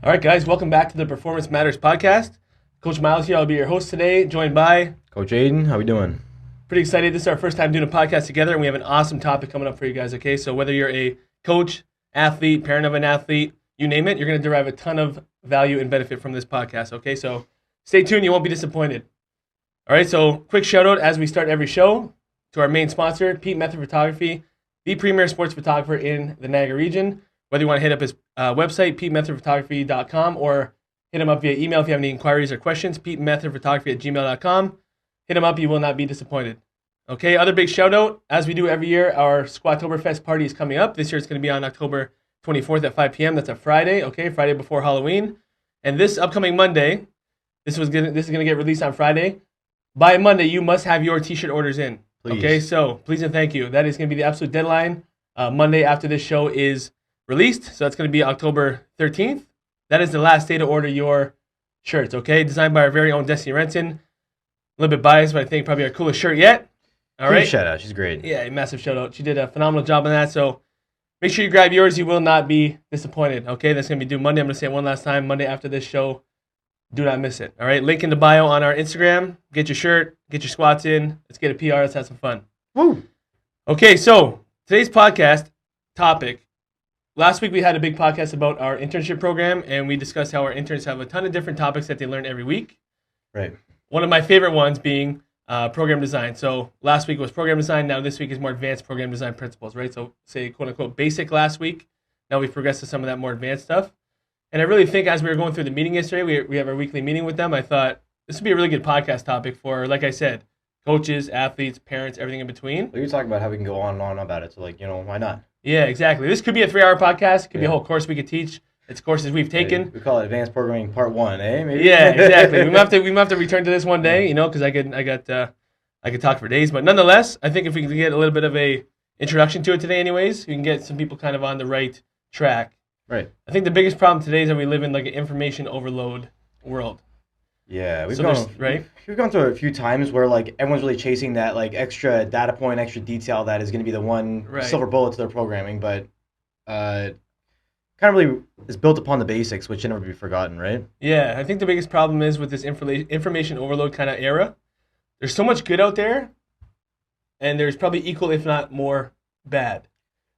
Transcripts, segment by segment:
All right, guys, welcome back to the Performance Matters podcast. Coach Myles here. I'll be your host today, joined by Coach Aidan. How we doing? Pretty excited. This is our first time doing a podcast together, and we have an awesome topic coming up for you guys, okay? So whether you're a coach, athlete, parent of an athlete, you name it, you're going to derive a ton of value and benefit from this podcast, okay? So stay tuned. You won't be disappointed. All right, so quick shout-out as we start every show to our main sponsor, Pete Method Photography, the premier sports photographer in the Niagara region. Whether you want to hit up his website, petemethodphotography.com, or hit him up via email if you have any inquiries or questions, petemethodphotography@gmail.com. Hit him up. You will not be disappointed. Okay, other big shout out, as we do every year, our Squattoberfest party is coming up. This year it's going to be on October 24th at 5 p.m. That's a Friday, okay, Friday before Halloween. And this upcoming Monday, this is going to get released on Friday. By Monday, you must have your t-shirt orders in. Please. Okay, so please and thank you. That is going to be the absolute deadline. Monday after this show is released, so that's going to be October 13th. That is the last day to order your shirts, okay? Designed by our very own Destiny Renton. A little bit biased, but I think probably our coolest shirt yet. All right. Shout out. She's great. Yeah, massive shout out. She did a phenomenal job on that, so make sure you grab yours. You will not be disappointed, okay? That's going to be due Monday. I'm going to say it one last time. Monday after this show. Do not miss it, all right? Link in the bio on our Instagram. Get your shirt. Get your squats in. Let's get a PR. Let's have some fun. Woo! Okay, so today's podcast topic. Last week we had a big podcast about our internship program, and we discussed how our interns have a ton of different topics that they learn every week. Right. One of my favorite ones being program design. So last week was program design. Now this week is more advanced program design principles, right? So say quote-unquote basic last week. Now we've progressed to some of that more advanced stuff. And I really think as we were going through the meeting yesterday, we have our weekly meeting with them, I thought this would be a really good podcast topic for, like I said, coaches, athletes, parents, everything in between. Well, you're talking about how we can go on and on about it. So, why not? Yeah, exactly. This could be a 3-hour podcast. It could be a whole course we could teach. It's courses we've taken. We call it Advanced Programming Part 1, eh? Maybe? Yeah, exactly. we might have to return to this one day, because I could talk for days. But nonetheless, I think if we can get a little bit of a introduction to it today anyways, we can get some people kind of on the right track. Right. I think the biggest problem today is that we live in like an information overload world. Yeah, we've gone through it a few times where everyone's really chasing that extra data point, extra detail that is going to be the one silver bullet to their programming, but kind of really is built upon the basics, which should never be forgotten, right? Yeah, I think the biggest problem is with this information overload kind of era. There's so much good out there, and there's probably equal, if not more, bad.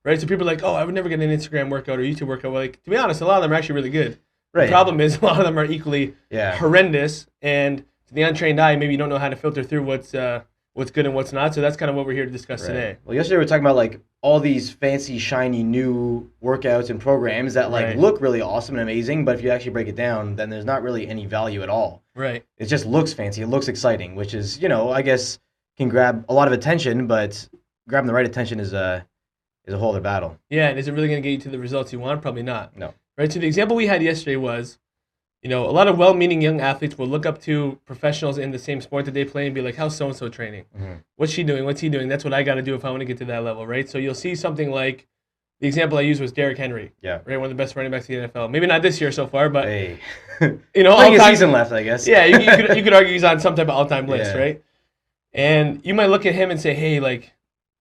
Right, so people are like, oh, I would never get an Instagram workout or YouTube workout. Well, to be honest, a lot of them are actually really good. Right. The problem is a lot of them are equally horrendous, and to the untrained eye, maybe you don't know how to filter through what's good and what's not. So that's kind of what we're here to discuss today. Well, yesterday we were talking about all these fancy, shiny new workouts and programs that look really awesome and amazing, but if you actually break it down, then there's not really any value at all. Right. It just looks fancy. It looks exciting, which is, I guess can grab a lot of attention, but grabbing the right attention is a whole other battle. Yeah, and is it really going to get you to the results you want? Probably not. No. Right, so the example we had yesterday was, a lot of well-meaning young athletes will look up to professionals in the same sport that they play and be like, how's so-and-so training? Mm-hmm. What's she doing? What's he doing? That's what I got to do if I want to get to that level, right? So you'll see something like, the example I used was Derrick Henry. Yeah. Right, one of the best running backs in the NFL. Maybe not this year so far, but, hey. all-time season left, I guess. Yeah, you could argue he's on some type of all-time list, right? And you might look at him and say, hey,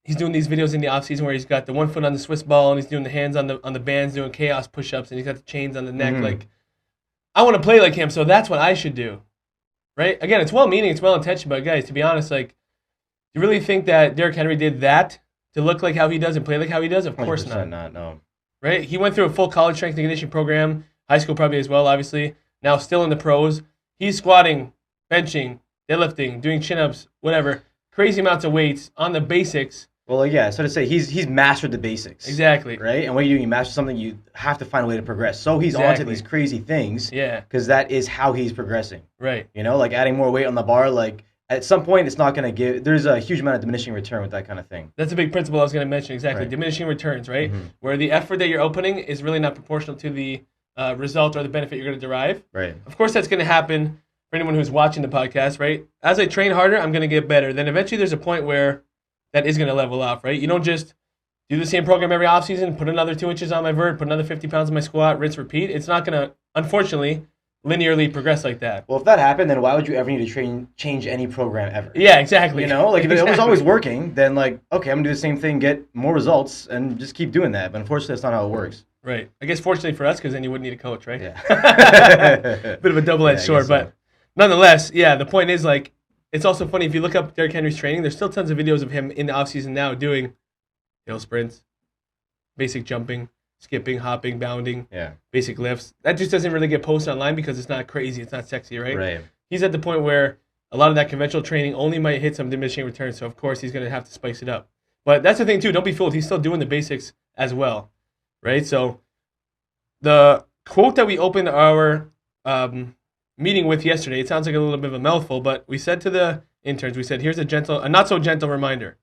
he's doing these videos in the offseason where he's got the one foot on the Swiss ball and he's doing the hands on the bands, doing chaos push-ups, and he's got the chains on the neck. Mm-hmm. I want to play like him, so that's what I should do. Right? Again, it's well-meaning, it's well-intentioned, but guys, to be honest, you really think that Derrick Henry did that to look like how he does and play like how he does? Of course not. No. Right? He went through a full college strength and conditioning program, high school probably as well, obviously. Now still in the pros. He's squatting, benching, deadlifting, doing chin-ups, whatever. Crazy amounts of weights on the basics. Well, yeah, so to say, he's mastered the basics. Exactly. Right? And when you master something, you have to find a way to progress. So he's onto these crazy things. Yeah. Because that is how he's progressing. Right. Adding more weight on the bar, at some point, it's not going to give, there's a huge amount of diminishing return with that kind of thing. That's a big principle I was going to mention, exactly. Right. Diminishing returns, right? Mm-hmm. Where the effort that you're outputting is really not proportional to the result or the benefit you're going to derive. Right. Of course, that's going to happen for anyone who's watching the podcast, right? As I train harder, I'm going to get better. Then eventually there's a point where that is going to level off, right? You don't just do the same program every offseason, put another 2 inches on my vert, put another 50 pounds on my squat, rinse, repeat. It's not going to, unfortunately, linearly progress like that. Well, if that happened, then why would you ever need to change any program ever? Yeah, exactly. If it was always working, then okay, I'm going to do the same thing, get more results, and just keep doing that. But unfortunately, that's not how it works. Right. I guess fortunately for us, because then you wouldn't need a coach, right? Yeah. Bit of a double-edged sword, but nonetheless, yeah, the point is, like, it's also funny, if you look up Derrick Henry's training, there's still tons of videos of him in the offseason now doing hill sprints, basic jumping, skipping, hopping, bounding, basic lifts. That just doesn't really get posted online because it's not crazy, it's not sexy, right? Right. He's at the point where a lot of that conventional training only might hit some diminishing returns, so of course he's going to have to spice it up. But that's the thing, too. Don't be fooled. He's still doing the basics as well, right? So the quote that we opened our meeting with yesterday, it sounds like a little bit of a mouthful, but we said to the interns, we said, here's a not so gentle reminder.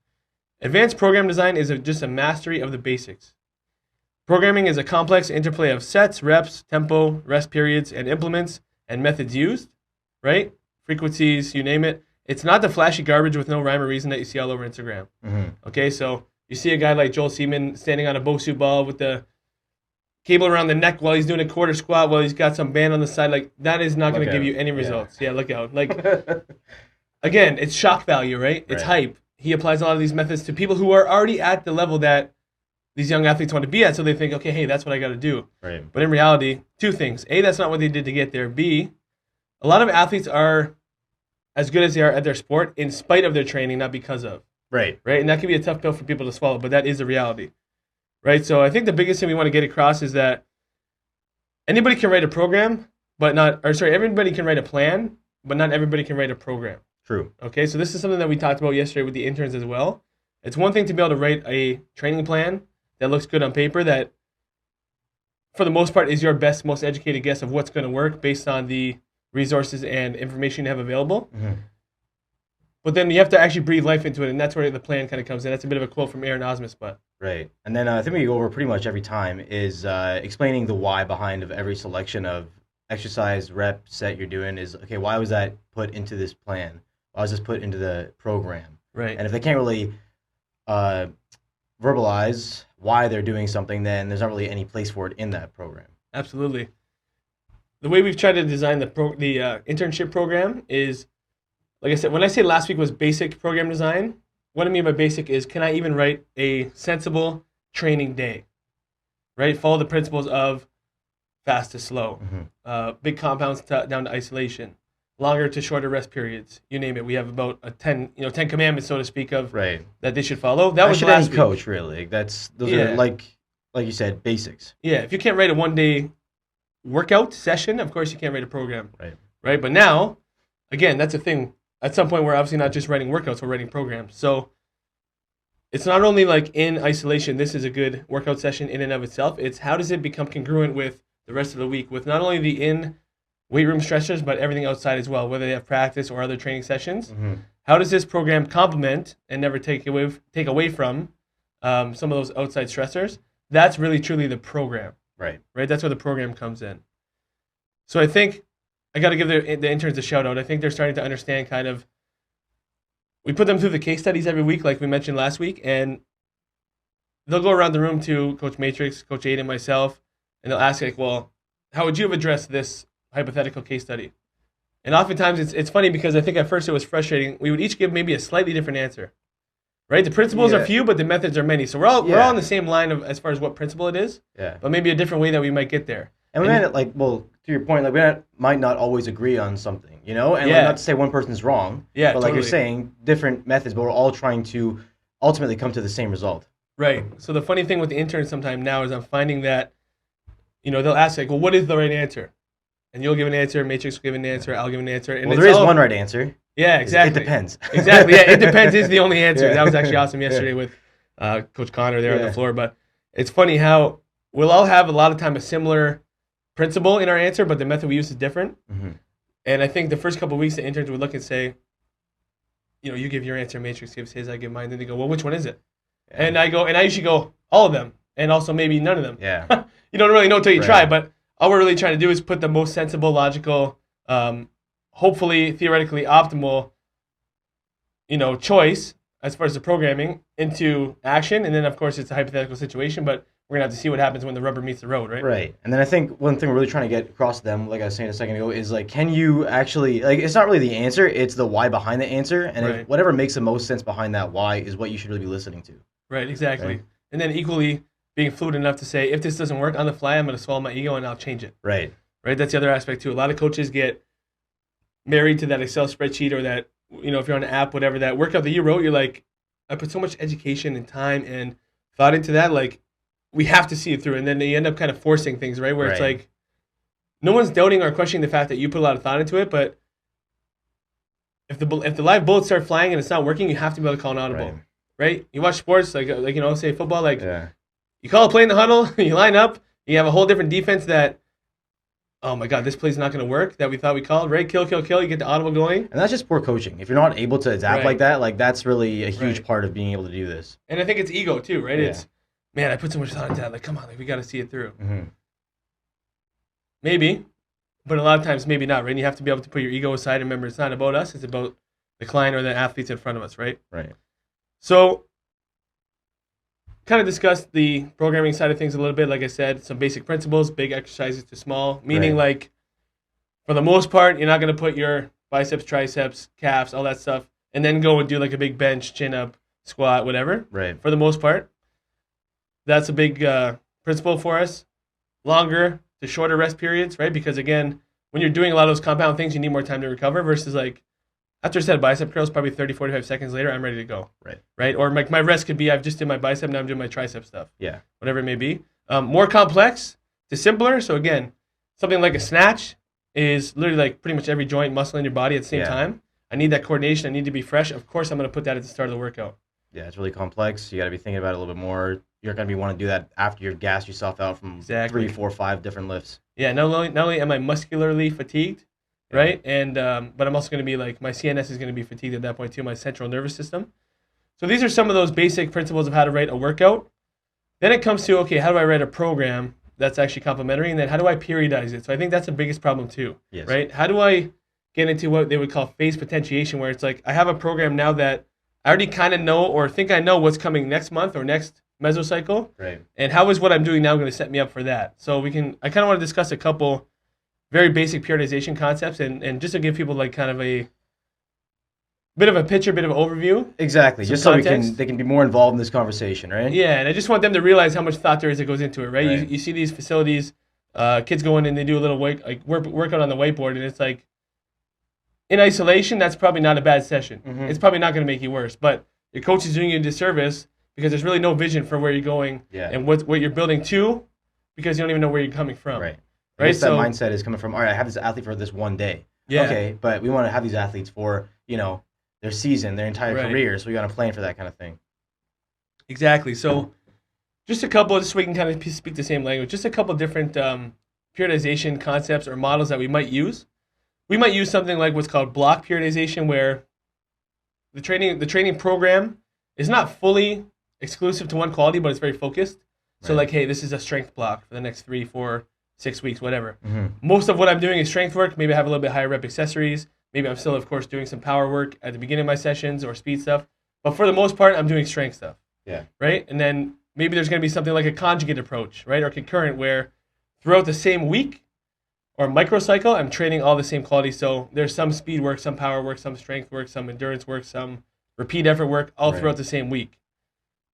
Advanced program design is just a mastery of the basics. Programming is a complex interplay of sets, reps, tempo, rest periods, and implements and methods used, right? Frequencies, you name it. It's not the flashy garbage with no rhyme or reason that you see all over Instagram. Okay, so you see a guy like Joel Seaman standing on a Bosu ball with the cable around the neck while he's doing a quarter squat while he's got some band on the side. Like, that is not going to give you any results. Yeah, look out. Like, again, it's shock value, right? It's hype. He applies a lot of these methods to people who are already at the level that these young athletes want to be at, so they think, okay, hey, that's what I got to do. Right. But in reality, two things. A, that's not what they did to get there. B, a lot of athletes are as good as they are at their sport in spite of their training, not because of. Right. Right? And that can be a tough pill for people to swallow, but that is the reality. Right? So I think the biggest thing we want to get across is that anybody can write a program, everybody can write a plan, but not everybody can write a program. True. Okay, so this is something that we talked about yesterday with the interns as well. It's one thing to be able to write a training plan that looks good on paper that, for the most part, is your best, most educated guess of what's going to work based on the resources and information you have available. But then you have to actually breathe life into it, and that's where the plan kind of comes in. That's a bit of a quote from Aaron Osmus, but right. And then I think we go over pretty much every time is explaining the why behind of every selection of exercise, rep, set you're doing is, okay, why was that put into this plan? Why was this put into the program? Right. And if they can't really verbalize why they're doing something, then there's not really any place for it in that program. Absolutely. The way we've tried to design the internship program is, like I said, when I say last week was basic program design, what I mean by basic is, can I even write a sensible training day? Right? Follow the principles of fast to slow, big compounds down to isolation, longer to shorter rest periods. You name it. We have about 10 commandments, so to speak, of that they should follow. That was last week. Coach, really. Those are like you said, basics. Yeah. If you can't write a one-day workout session, of course you can't write a program. Right. But now, again, that's a thing. At some point, we're obviously not just writing workouts, we're writing programs. So it's not only like in isolation, this is a good workout session in and of itself. It's how does it become congruent with the rest of the week, with not only the in weight room stressors, but everything outside as well, whether they have practice or other training sessions. How does this program complement and never take away from some of those outside stressors? That's really, truly the program. Right. That's where the program comes in. So I think I got to give the interns a shout out. I think they're starting to understand kind of, we put them through the case studies every week, like we mentioned last week, and they'll go around the room to Coach Matrix, Coach Aidan, myself, and they'll ask, like, well, how would you have addressed this hypothetical case study? And oftentimes it's funny because I think at first it was frustrating. We would each give maybe a slightly different answer. Right? The principles are few, but the methods are many. So we're all on the same line of as far as what principle it is. But maybe a different way that we might get there. And we might, like, well, to your point, like, we might not always agree on something, you know? And like, not to say one person's wrong. But like you're saying, different methods, but we're all trying to ultimately come to the same result. Right. So the funny thing with the interns sometimes now is I'm finding that, they'll ask, like, well, what is the right answer? And you'll give an answer, Matrix will give an answer, I'll give an answer. And there is one right answer. Yeah, exactly. It depends. Exactly. Yeah, it depends is the only answer. That was actually awesome yesterday with Coach Connor there on the floor. But it's funny how we'll all have a lot of time a similar principle in our answer, but the method we use is different. And I think the first couple of weeks, the interns would look and say, you give your answer, Matrix gives his, I give mine. Then they go, well, which one is it? And I usually go, all of them, and also maybe none of them. Yeah. You don't really know until you try, but all we're really trying to do is put the most sensible, logical, hopefully theoretically optimal, choice as far as the programming into action. And then, of course, it's a hypothetical situation, but we're going to have to see what happens when the rubber meets the road, right? Right. And then I think one thing we're really trying to get across to them, like I was saying a second ago, is like, can you actually, like, it's not really the answer, it's the why behind the answer. And if whatever makes the most sense behind that why is what you should really be listening to. Right, exactly. And then equally, being fluid enough to say, if this doesn't work on the fly, I'm going to swallow my ego and I'll change it. Right. Right. That's the other aspect too. A lot of coaches get married to that Excel spreadsheet or that, if you're on an app, whatever, that workout that you wrote, you're like, I put so much education and time and thought into that. Like, we have to see it through. And then you end up kind of forcing things, right? Where it's like, no one's doubting or questioning the fact that you put a lot of thought into it, but if the live bullets start flying and it's not working, you have to be able to call an audible, right? You watch sports, like say football, you call a play in the huddle, you line up, you have a whole different defense that, oh my God, this play's not going to work that we thought we called, right? Kill, you get the audible going. And that's just poor coaching. If you're not able to adapt like that, like that's really a huge part of being able to do this. And I think it's ego too, right? Yeah. It's, man, I put so much thought into that. Like, come on, like, we got to see it through. Mm-hmm. Maybe, but a lot of times maybe not, right? And you have to be able to put your ego aside and remember it's not about us, it's about the client or the athletes in front of us, right? Right. So, kind of discussed the programming side of things a little bit. Like I said, some basic principles, big exercises to small, meaning like, for the most part, you're not going to put your biceps, triceps, calves, all that stuff, and then go and do like a big bench, chin up, squat, whatever. Right. For the most part. That's a big principle for us. Longer to shorter rest periods, right? Because again, when you're doing a lot of those compound things, you need more time to recover versus like, after a set of bicep curls, probably 30, 45 seconds later, I'm ready to go. Right? Or my rest could be, I've just did my bicep, now I'm doing my tricep stuff. Yeah. Whatever it may be. More complex to simpler. So again, something like a snatch is literally like pretty much every joint, muscle in your body at the same time. I need that coordination. I need to be fresh. Of course, I'm going to put that at the start of the workout. Yeah, it's really complex. You got to be thinking about it a little bit more. You're going to want to do that after you've gassed yourself out from 3, 4, 5 different lifts. Yeah, not only am I muscularly fatigued, right? And but I'm also going to be like, my CNS is going to be fatigued at that point too, my central nervous system. So these are some of those basic principles of how to write a workout. Then it comes to, okay, how do I write a program that's actually complementary? And then how do I periodize it? So I think that's the biggest problem too, right? How do I get into what they would call phase potentiation, where it's like, I have a program now that I already kind of know or think I know what's coming next month or next mesocycle. Right. And how is what I'm doing now going to set me up for that? So I kind of want to discuss a couple very basic periodization concepts and just to give people like kind of a bit of a picture, bit of an overview. Exactly. Just so they can be more involved in this conversation, right? Yeah, and I just want them to realize how much thought there is that goes into it, right? You see these facilities, kids go in and they do a little workout on the whiteboard, and it's like, in isolation, that's probably not a bad session. Mm-hmm. It's probably not going to make you worse, but your coach is doing you a disservice because there's really no vision for where you're going and what you're building to, because you don't even know where you're coming from. Right. I guess that mindset is coming from, all right, I have this athlete for this one day. Yeah. Okay, but we want to have these athletes for, their season, their entire career, so we got to plan for that kind of thing. Exactly. So just a couple, just so we can kind of speak the same language, just a couple different periodization concepts or models that we might use. We might use something like what's called block periodization, where the training program is not fully exclusive to one quality, but it's very focused. So like, hey, this is a strength block for the next 3, 4, 6 weeks, whatever. Mm-hmm. Most of what I'm doing is strength work. Maybe I have a little bit higher rep accessories. Maybe I'm still, of course, doing some power work at the beginning of my sessions or speed stuff. But for the most part, I'm doing strength stuff. Yeah. Right? And then maybe there's going to be something like a conjugate approach, right? Or concurrent, where throughout the same week or microcycle, I'm training all the same quality. So there's some speed work, some power work, some strength work, some endurance work, some repeat effort work, all throughout the same week.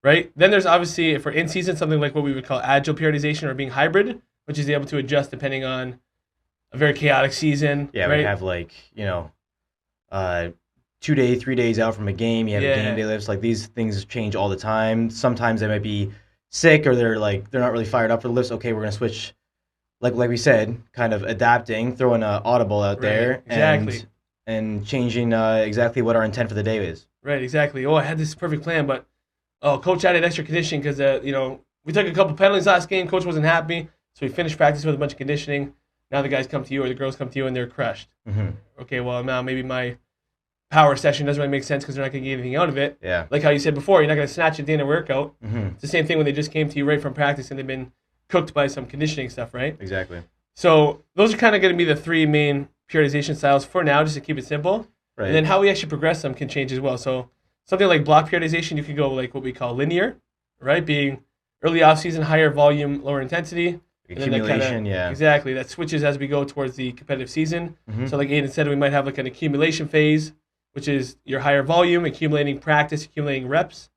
Right? Then there's obviously, if we're in season, something like what we would call agile periodization or being hybrid, which is able to adjust depending on a very chaotic season. Yeah, right? We have 2 days, 3 days out from a game. You have game day lifts. Like, these things change all the time. Sometimes they might be sick or they're not really fired up for the lifts. Okay, we're gonna switch. Like we said, kind of adapting, throwing an audible out there, and changing exactly what our intent for the day is. Right, exactly. Oh, I had this perfect plan, but coach added extra conditioning because we took a couple penalties last game. Coach wasn't happy, so we finished practice with a bunch of conditioning. Now the guys come to you or the girls come to you and they're crushed. Mm-hmm. Okay, well now maybe my power session doesn't really make sense because they're not going to get anything out of it. Yeah. Like how you said before, you're not going to snatch at the end of workout. Mm-hmm. It's the same thing when they just came to you right from practice and they've been cooked by some conditioning stuff, right? Exactly. So those are kind of going to be the 3 main periodization styles for now, just to keep it simple. Right. And then how we actually progress them can change as well. So something like block periodization, you could go like what we call linear, right? Being early off-season, higher volume, lower intensity. Accumulation, Exactly. That switches as we go towards the competitive season. Mm-hmm. So like Aidan said, we might have like an accumulation phase, which is your higher volume, accumulating practice, accumulating reps.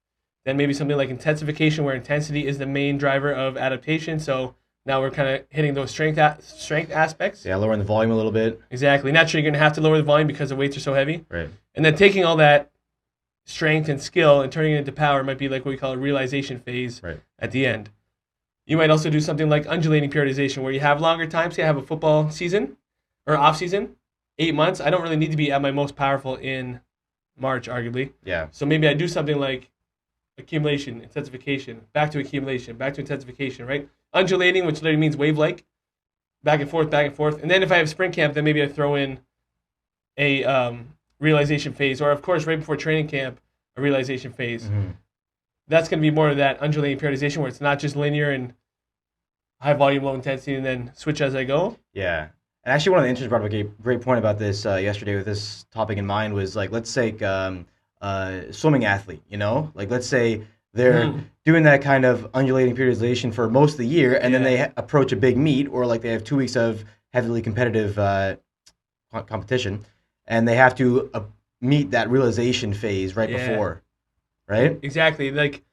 Then maybe something like intensification, where intensity is the main driver of adaptation. So now we're kind of hitting those strength aspects. Yeah, lowering the volume a little bit. Exactly. Naturally, you're going to have to lower the volume because the weights are so heavy. Right. And then taking all that strength and skill and turning it into power might be like what we call a realization phase at the end. You might also do something like undulating periodization, where you have longer time. Say I have a football season or off season, 8 months. I don't really need to be at my most powerful in March, arguably. Yeah. So maybe I do something like accumulation, intensification, back to accumulation, back to intensification, right? Undulating, which literally means wave-like, back and forth, back and forth. And then if I have sprint camp, then maybe I throw in a realization phase, or of course, right before training camp, a realization phase. Mm-hmm. That's going to be more of that undulating periodization, where it's not just linear and high volume, low intensity, and then switch as I go. Yeah. And actually, one of the interns brought up a great point about this yesterday with this topic in mind was, like, let's take swimming athlete, like, let's say they're doing that kind of undulating periodization for most of the year, and then they approach a big meet, or like they have 2 weeks of heavily competitive competition, and they have to meet that realization phase right before, right? Exactly. Like,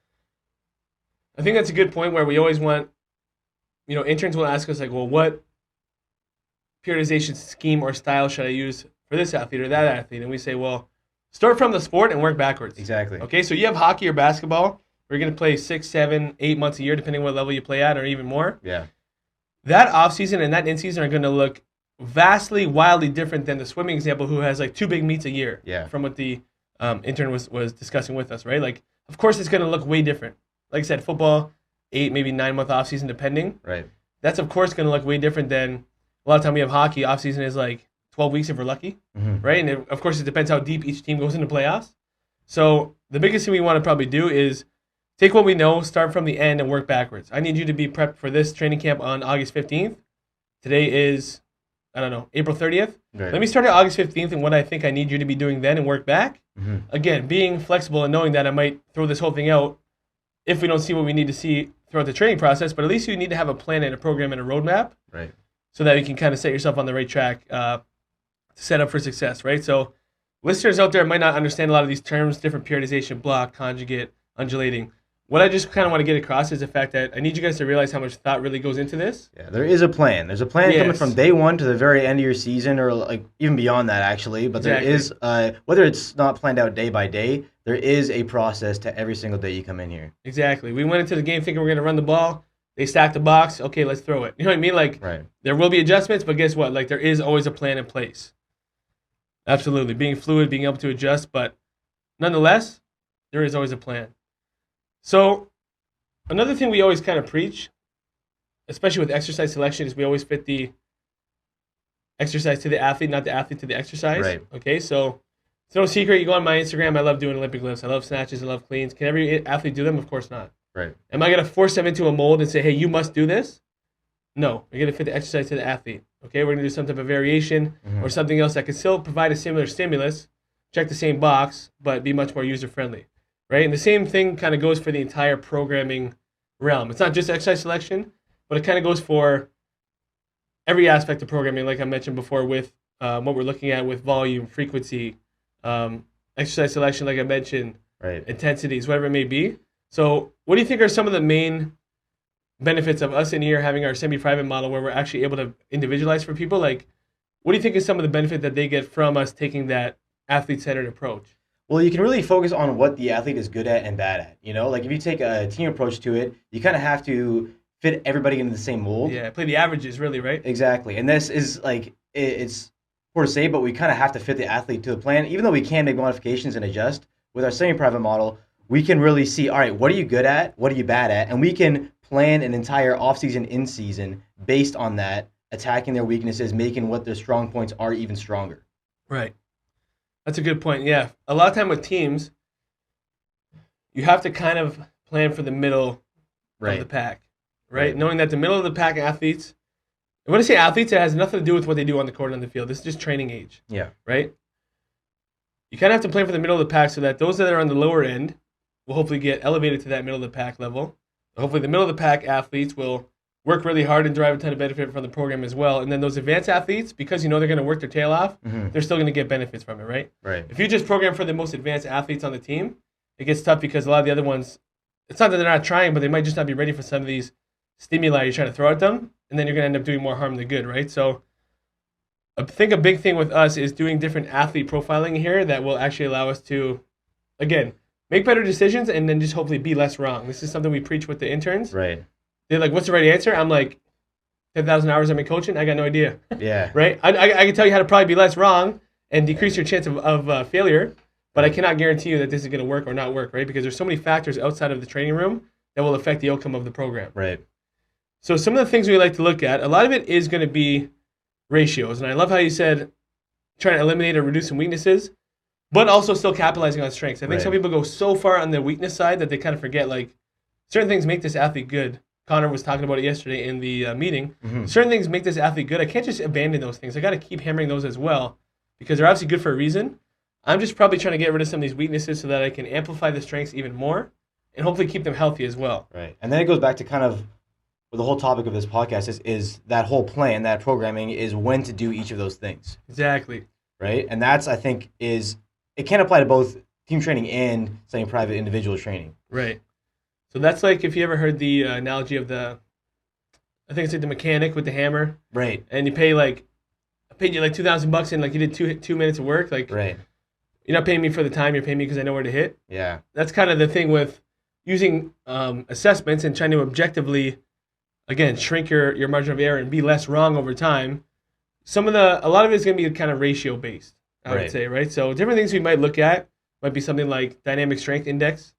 I think that's a good point, where we always want, interns will ask us, like, well, what periodization scheme or style should I use for this athlete or that athlete? And we say, well, start from the sport and work backwards. Exactly. Okay, so you have hockey or basketball. We're going to play 6, 7, 8 months a year, depending on what level you play at, or even more. Yeah. That off-season and that in-season are going to look vastly, wildly different than the swimming example, who has like 2 big meets a year. Yeah. From what the intern was discussing with us, right? Like, of course, it's going to look way different. Like I said, football, 8, maybe 9-month off-season, depending. Right. That's, of course, going to look way different than a lot of time we have hockey. Off-season is like 12 weeks if we're lucky, right? And of course, it depends how deep each team goes into playoffs. So the biggest thing we want to probably do is take what we know, start from the end, and work backwards. I need you to be prepped for this training camp on August 15th. Today is, April 30th. Right. Let me start at August 15th and what I think I need you to be doing then and work back. Again, being flexible and knowing that I might throw this whole thing out if we don't see what we need to see throughout the training process, but at least you need to have a plan and a program and a roadmap. Right. So that you can kind of set yourself on the right track to set up for success, right? So listeners out there might not understand a lot of these terms, different periodization, block, conjugate, undulating. What I just kind of want to get across is the fact that I need you guys to realize how much thought really goes into this. Yeah, there is a plan. There's a plan coming from day one to the very end of your season, or like even beyond that, actually. But there is, whether it's not planned out day by day, there is a process to every single day you come in here. Exactly. We went into the game thinking we're going to run the ball. They stacked the box. Okay, let's throw it. You know what I mean? Like, there will be adjustments, but guess what? Like, there is always a plan in place. Absolutely. Being fluid, being able to adjust, but nonetheless, there is always a plan. So, another thing we always kind of preach, especially with exercise selection, is we always fit the exercise to the athlete, not the athlete to the exercise. Right. Okay, so it's no secret. You go on my Instagram, I love doing Olympic lifts. I love snatches. I love cleans. Can every athlete do them? Of course not. Right. Am I going to force them into a mold and say, hey, you must do this? No. You're going to fit the exercise to the athlete. Okay, we're going to do some type of variation or something else that can still provide a similar stimulus, check the same box, but be much more user-friendly, right? And the same thing kind of goes for the entire programming realm. It's not just exercise selection, but it kind of goes for every aspect of programming, like I mentioned before, with what we're looking at with volume, frequency, exercise selection, like I mentioned, intensities, whatever it may be. So what do you think are some of the main benefits of us in here having our semi-private model where we're actually able to individualize for people? Like, what do you think is some of the benefit that they get from us taking that athlete-centered approach? Well, you can really focus on what the athlete is good at and bad at. Like, if you take a team approach to it, you kind of have to fit everybody into the same mold. Yeah, play the averages, really, right? Exactly. And this is, like, it's poor to say, but we kind of have to fit the athlete to the plan. Even though we can make modifications and adjust, with our semi-private model, we can really see, all right, what are you good at? What are you bad at? And we can plan an entire off-season, in-season based on that, attacking their weaknesses, making what their strong points are even stronger. Right. That's a good point. Yeah. A lot of time with teams, you have to kind of plan for the middle of the pack, right? Knowing that the middle of the pack athletes, and when I say athletes, it has nothing to do with what they do on the court and on the field. This is just training age. Yeah. Right? You kind of have to plan for the middle of the pack so that those that are on the lower end will hopefully get elevated to that middle of the pack level. Hopefully the middle of the pack athletes will work really hard and derive a ton of benefit from the program as well. And then those advanced athletes, because you know they're going to work their tail off, they're still going to get benefits from it, right? Right. If you just program for the most advanced athletes on the team, it gets tough because a lot of the other ones it's not that they're not trying, but they might just not be ready for some of these stimuli you're trying to throw at them, and then you're going to end up doing more harm than good, right? So I think a big thing with us is doing different athlete profiling here that will actually allow us to, again, make better decisions and then just hopefully be less wrong. This is something we preach with the interns. Right. They're like, what's the right answer? I'm like, 10,000 hours I'm in coaching, I got no idea. Yeah. Right? I can tell you how to probably be less wrong and decrease your chance of failure, but I cannot guarantee you that this is going to work or not work, right? Because there's so many factors outside of the training room that will affect the outcome of the program. Right. So some of the things we like to look at, a lot of it is going to be ratios. And I love how you said trying to eliminate or reduce some weaknesses, but also still capitalizing on strengths. I think some people go so far on the weakness side that they kind of forget, like, certain things make this athlete good. Connor was talking about it yesterday in the meeting. Mm-hmm. Certain things make this athlete good. I can't just abandon those things. I got to keep hammering those as well because they're obviously good for a reason. I'm just probably trying to get rid of some of these weaknesses so that I can amplify the strengths even more and hopefully keep them healthy as well. Right. And then it goes back to kind of the whole topic of this podcast is that whole plan, that programming is when to do each of those things. Exactly. Right. And that's, I think, it can apply to both team training and, say, private individual training. Right. So that's like if you ever heard the analogy of I think it's like the mechanic with the hammer. Right. And you pay I paid you like $2,000 and like you did two minutes of work. Like, right. You're not paying me for the time. You're paying me because I know where to hit. Yeah. That's kind of the thing with using assessments and trying to objectively, again, shrink your margin of error and be less wrong over time. A lot of it is going to be kind of ratio based, I would say, right? So different things we might look at might be something like dynamic strength index.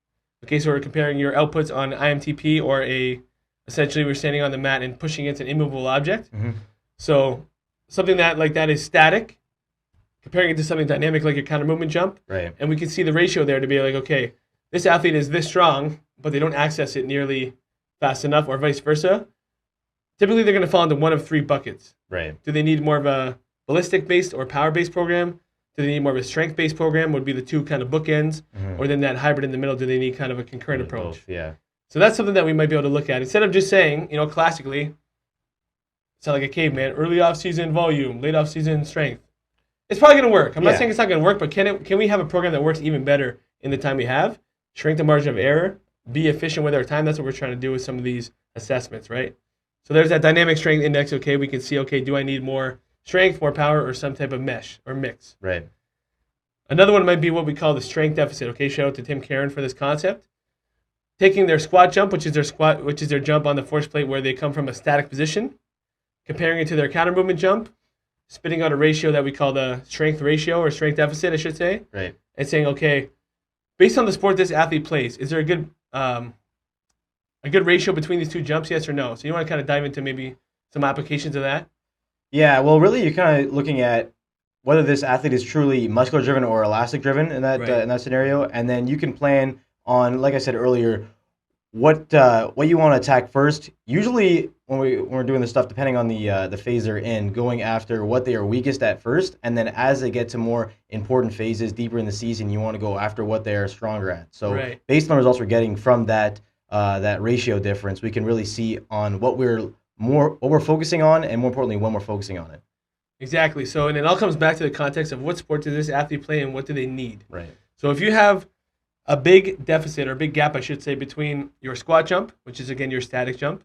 Okay, so we're comparing your outputs on IMTP or essentially we're standing on the mat and pushing against an immovable object. Mm-hmm. So something that is static, comparing it to something dynamic like your counter movement jump. Right. And we can see the ratio there to be like, okay, this athlete is this strong, but they don't access it nearly fast enough or vice versa. Typically, they're going to fall into one of three buckets. Right. Do they need more of a ballistic-based or power-based program? Do they need more of a strength-based program? Would be the two kind of bookends. Mm-hmm. Or then that hybrid in the middle, do they need kind of a concurrent approach? Both, yeah. So that's something that we might be able to look at. Instead of just saying, classically, sound like a caveman, early off-season volume, late off-season strength. It's probably going to work. I'm not saying it's not going to work, but can we have a program that works even better in the time we have? Shrink the margin of error, be efficient with our time. That's what we're trying to do with some of these assessments, right? So there's that dynamic strength index. Okay, we can see, do I need more strength, more power, or some type of mesh or mix? Right. Another one might be what we call the strength deficit. Okay, shout out to Tim Karen for this concept. Taking their squat jump, which is their jump on the force plate where they come from a static position, comparing it to their counter movement jump, spitting out a ratio that we call the strength ratio or strength deficit, I should say. Right. And saying, okay, based on the sport this athlete plays, is there a good ratio between these two jumps, yes or no? So you want to kind of dive into maybe some applications of that? Yeah, well, really, you're kind of looking at whether this athlete is truly muscular-driven or elastic-driven in that scenario, and then you can plan on, like I said earlier, what you want to attack first. Usually, when we're doing this stuff, depending on the phase they're in, going after what they are weakest at first, and then as they get to more important phases deeper in the season, you want to go after what they are stronger at. So, based on the results we're getting from that ratio difference, we can really see on what we're focusing on, and more importantly, when we're focusing on it. Exactly. So, and it all comes back to the context of what sport does this athlete play and what do they need. Right. So if you have a big deficit or a big gap, I should say, between your squat jump, which is again your static jump,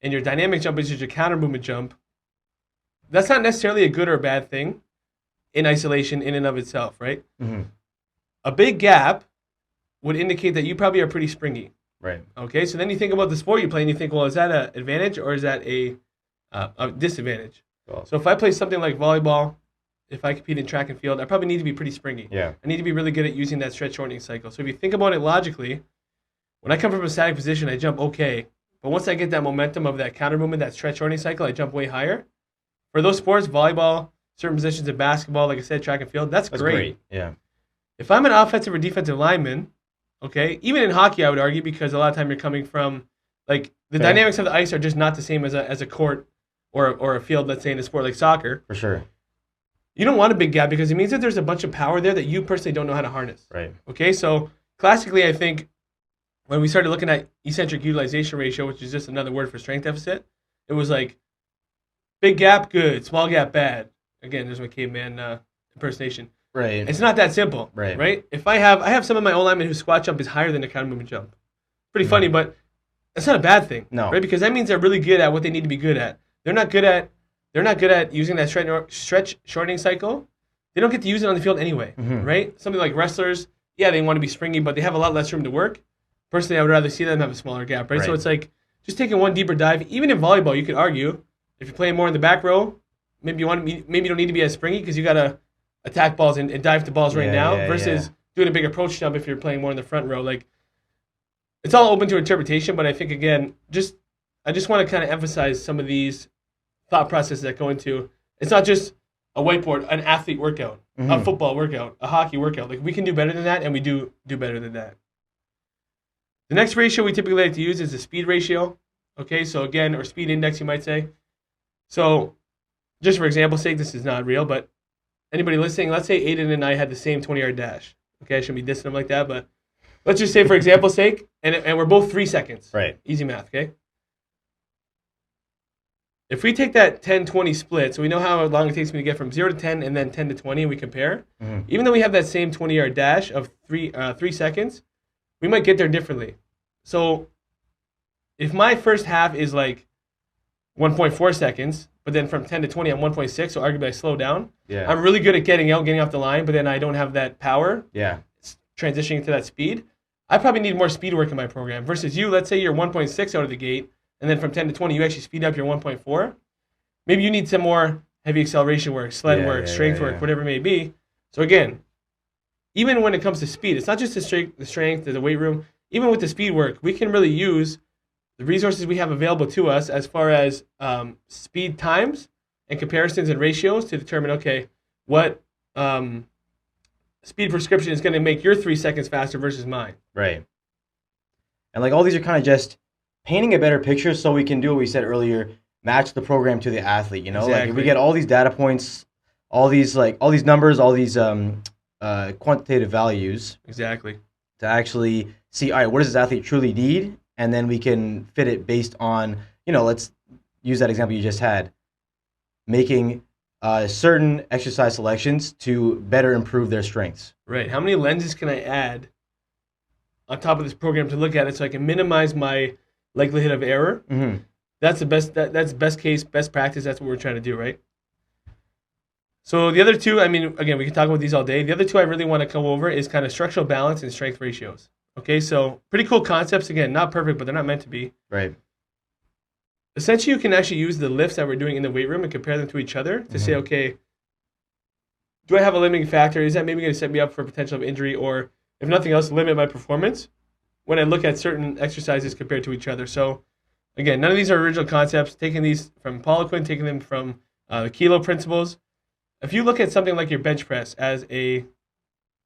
and your dynamic jump, which is your counter movement jump, that's not necessarily a good or a bad thing in isolation in and of itself, right? Mm-hmm. A big gap would indicate that you probably are pretty springy. Right. Okay, so then you think about the sport you play and you think, well, is that an advantage or is that a disadvantage? Cool. So if I play something like volleyball, if I compete in track and field, I probably need to be pretty springy. Yeah. I need to be really good at using that stretch shortening cycle. So if you think about it logically, when I come from a static position, I jump okay. But once I get that momentum of that counter movement, that stretch shortening cycle, I jump way higher. For those sports, volleyball, certain positions in basketball, like I said, track and field, that's great. Yeah. If I'm an offensive or defensive lineman, okay, even in hockey, I would argue, because a lot of time you're coming from, like, the dynamics of the ice are just not the same as a court or a field, let's say, in a sport like soccer. For sure. You don't want a big gap because it means that there's a bunch of power there that you personally don't know how to harness. Right. Okay, so classically, I think when we started looking at eccentric utilization ratio, which is just another word for strength deficit, it was like big gap, good, small gap, bad. Again, there's my caveman impersonation. Right. It's not that simple. Right. Right. If I have some of my old linemen whose squat jump is higher than the counter movement jump. pretty funny, but it's not a bad thing. No. Right? Because that means they're really good at what they need to be good at. They're not good at using that stretch shortening cycle. They don't get to use it on the field anyway, right? Something like wrestlers, yeah, they want to be springy, but they have a lot less room to work. Personally, I would rather see them have a smaller gap, right? So it's like just taking one deeper dive. Even in volleyball, you could argue if you're playing more in the back row, maybe you don't need to be as springy because you got to attack balls and dive to balls now versus doing a big approach jump if you're playing more in the front row. Like, it's all open to interpretation, but I think, again, I just want to kind of emphasize some of these thought processes that go into, it's not just a whiteboard, an athlete workout, a football workout, a hockey workout. Like, we can do better than that, and we do better than that. The next ratio we typically like to use is the speed ratio. Okay, so again, or speed index, you might say. So, just for example's sake, this is not real, but anybody listening, let's say Aidan and I had the same 20-yard dash. Okay, I shouldn't be dissing him like that, but let's just say, for example's sake, and we're both 3 seconds. Right. Easy math, okay? If we take that 10-20 split, so we know how long it takes me to get from 0 to 10 and then 10 to 20, and we compare, even though we have that same 20-yard dash of 3 seconds, we might get there differently. So if my first half is like 1.4 seconds, but then from 10 to 20, I'm 1.6, so arguably I slow down. Yeah. I'm really good at getting off the line, but then I don't have that power. Yeah. Transitioning to that speed. I probably need more speed work in my program versus you. Let's say you're 1.6 out of the gate, and then from 10 to 20, you actually speed up your 1.4. Maybe you need some more heavy acceleration work, sled work, strength work, whatever it may be. So again, even when it comes to speed, it's not just the strength, the weight room. Even with the speed work, we can really use the resources we have available to us as far as speed times and comparisons and ratios to determine, okay, what speed prescription is going to make your 3 seconds faster versus mine. Right. And like all these are kind of just painting a better picture so we can do what we said earlier, match the program to the athlete, you know? Exactly. Like if we get all these data points, all these numbers, all these quantitative values. Exactly. To actually see, all right, what does this athlete truly need? And then we can fit it based on, let's use that example you just had, making certain exercise selections to better improve their strengths. Right. How many lenses can I add on top of this program to look at it so I can minimize my likelihood of error? That's the best. That's best case, best practice. That's what we're trying to do, right? So the other two, I mean, again, we can talk about these all day. The other two I really want to come over is kind of structural balance and strength ratios. Okay, so pretty cool concepts. Again, not perfect, but they're not meant to be. Right. Essentially, you can actually use the lifts that we're doing in the weight room and compare them to each other to say, okay, do I have a limiting factor? Is that maybe going to set me up for potential of injury, or if nothing else, limit my performance when I look at certain exercises compared to each other? So again, none of these are original concepts. Taking these from Poliquin, taking them from the Kilo principles. If you look at something like your bench press as a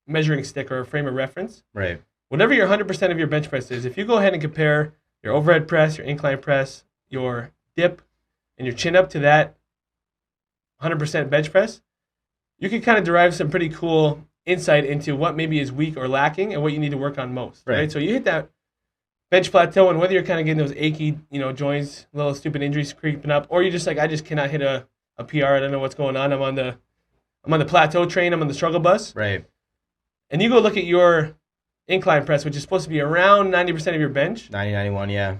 measuring stick or a frame of reference, right? Whatever your 100% of your bench press is, if you go ahead and compare your overhead press, your incline press, your dip, and your chin up to that 100% bench press, you can kind of derive some pretty cool insight into what maybe is weak or lacking and what you need to work on most, right? So you hit that bench plateau, and whether you're kind of getting those achy, joints, little stupid injuries creeping up, or you're just like, I just cannot hit a PR. I don't know what's going on. I'm on the plateau train. I'm on the struggle bus. Right. And you go look at your incline press, which is supposed to be around 90% of your bench. 90, 91, yeah.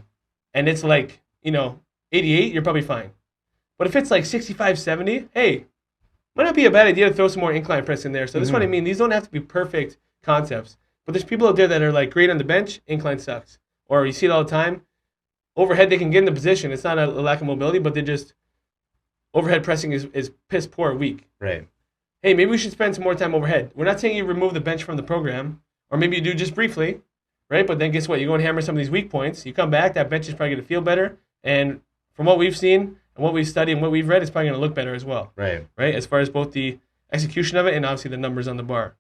And it's like, 88, you're probably fine. But if it's like 65, 70, hey, might not be a bad idea to throw some more incline press in there. So this is what I mean. These don't have to be perfect concepts. But there's people out there that are like great on the bench, incline sucks. Or you see it all the time. Overhead, they can get in the position. It's not a lack of mobility, but they're just, overhead pressing is piss poor weak. Right. Hey, maybe we should spend some more time overhead. We're not saying you remove the bench from the program, or maybe you do just briefly, right? But then guess what? You go and hammer some of these weak points. You come back, that bench is probably going to feel better. And from what we've seen and what we've studied and what we've read, it's probably going to look better as well. Right. Right? As far as both the execution of it and obviously the numbers on the bar.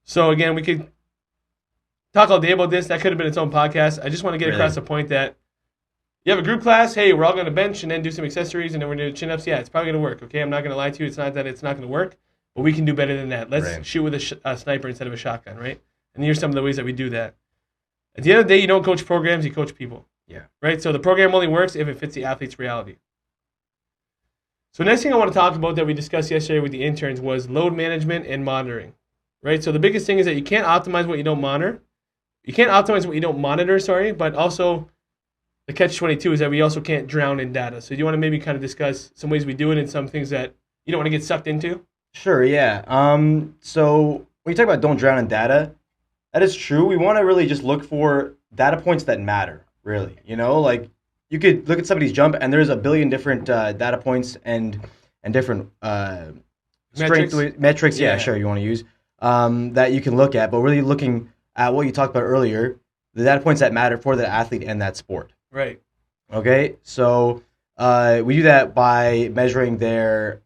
So again, we could talk all day about this. That could have been its own podcast. I just want to get across the point that you have a group class, hey, we're all going to bench and then do some accessories and then we're going to do chin-ups. Yeah, it's probably going to work, okay? I'm not going to lie to you. It's not that it's not going to work, but we can do better than that. Let's shoot with a sniper instead of a shotgun, right? And here's some of the ways that we do that. At the end of the day, you don't coach programs, you coach people. Yeah. Right? So the program only works if it fits the athlete's reality. So next thing I want to talk about that we discussed yesterday with the interns was load management and monitoring. Right? So the biggest thing is that you can't optimize what you don't monitor. you can't optimize what you don't monitor, but also the catch-22 is that we also can't drown in data. So do you want to maybe kind of discuss some ways we do it and some things that you don't want to get sucked into? Sure, yeah. So when you talk about don't drown in data, that is true. We want to really just look for data points that matter, really. Like you could look at somebody's jump and there's a billion different data points and different metrics, yeah, sure, you want to use, that you can look at, but really looking at what you talked about earlier, the data points that matter for the athlete and that sport. Right. Okay, so we do that by measuring their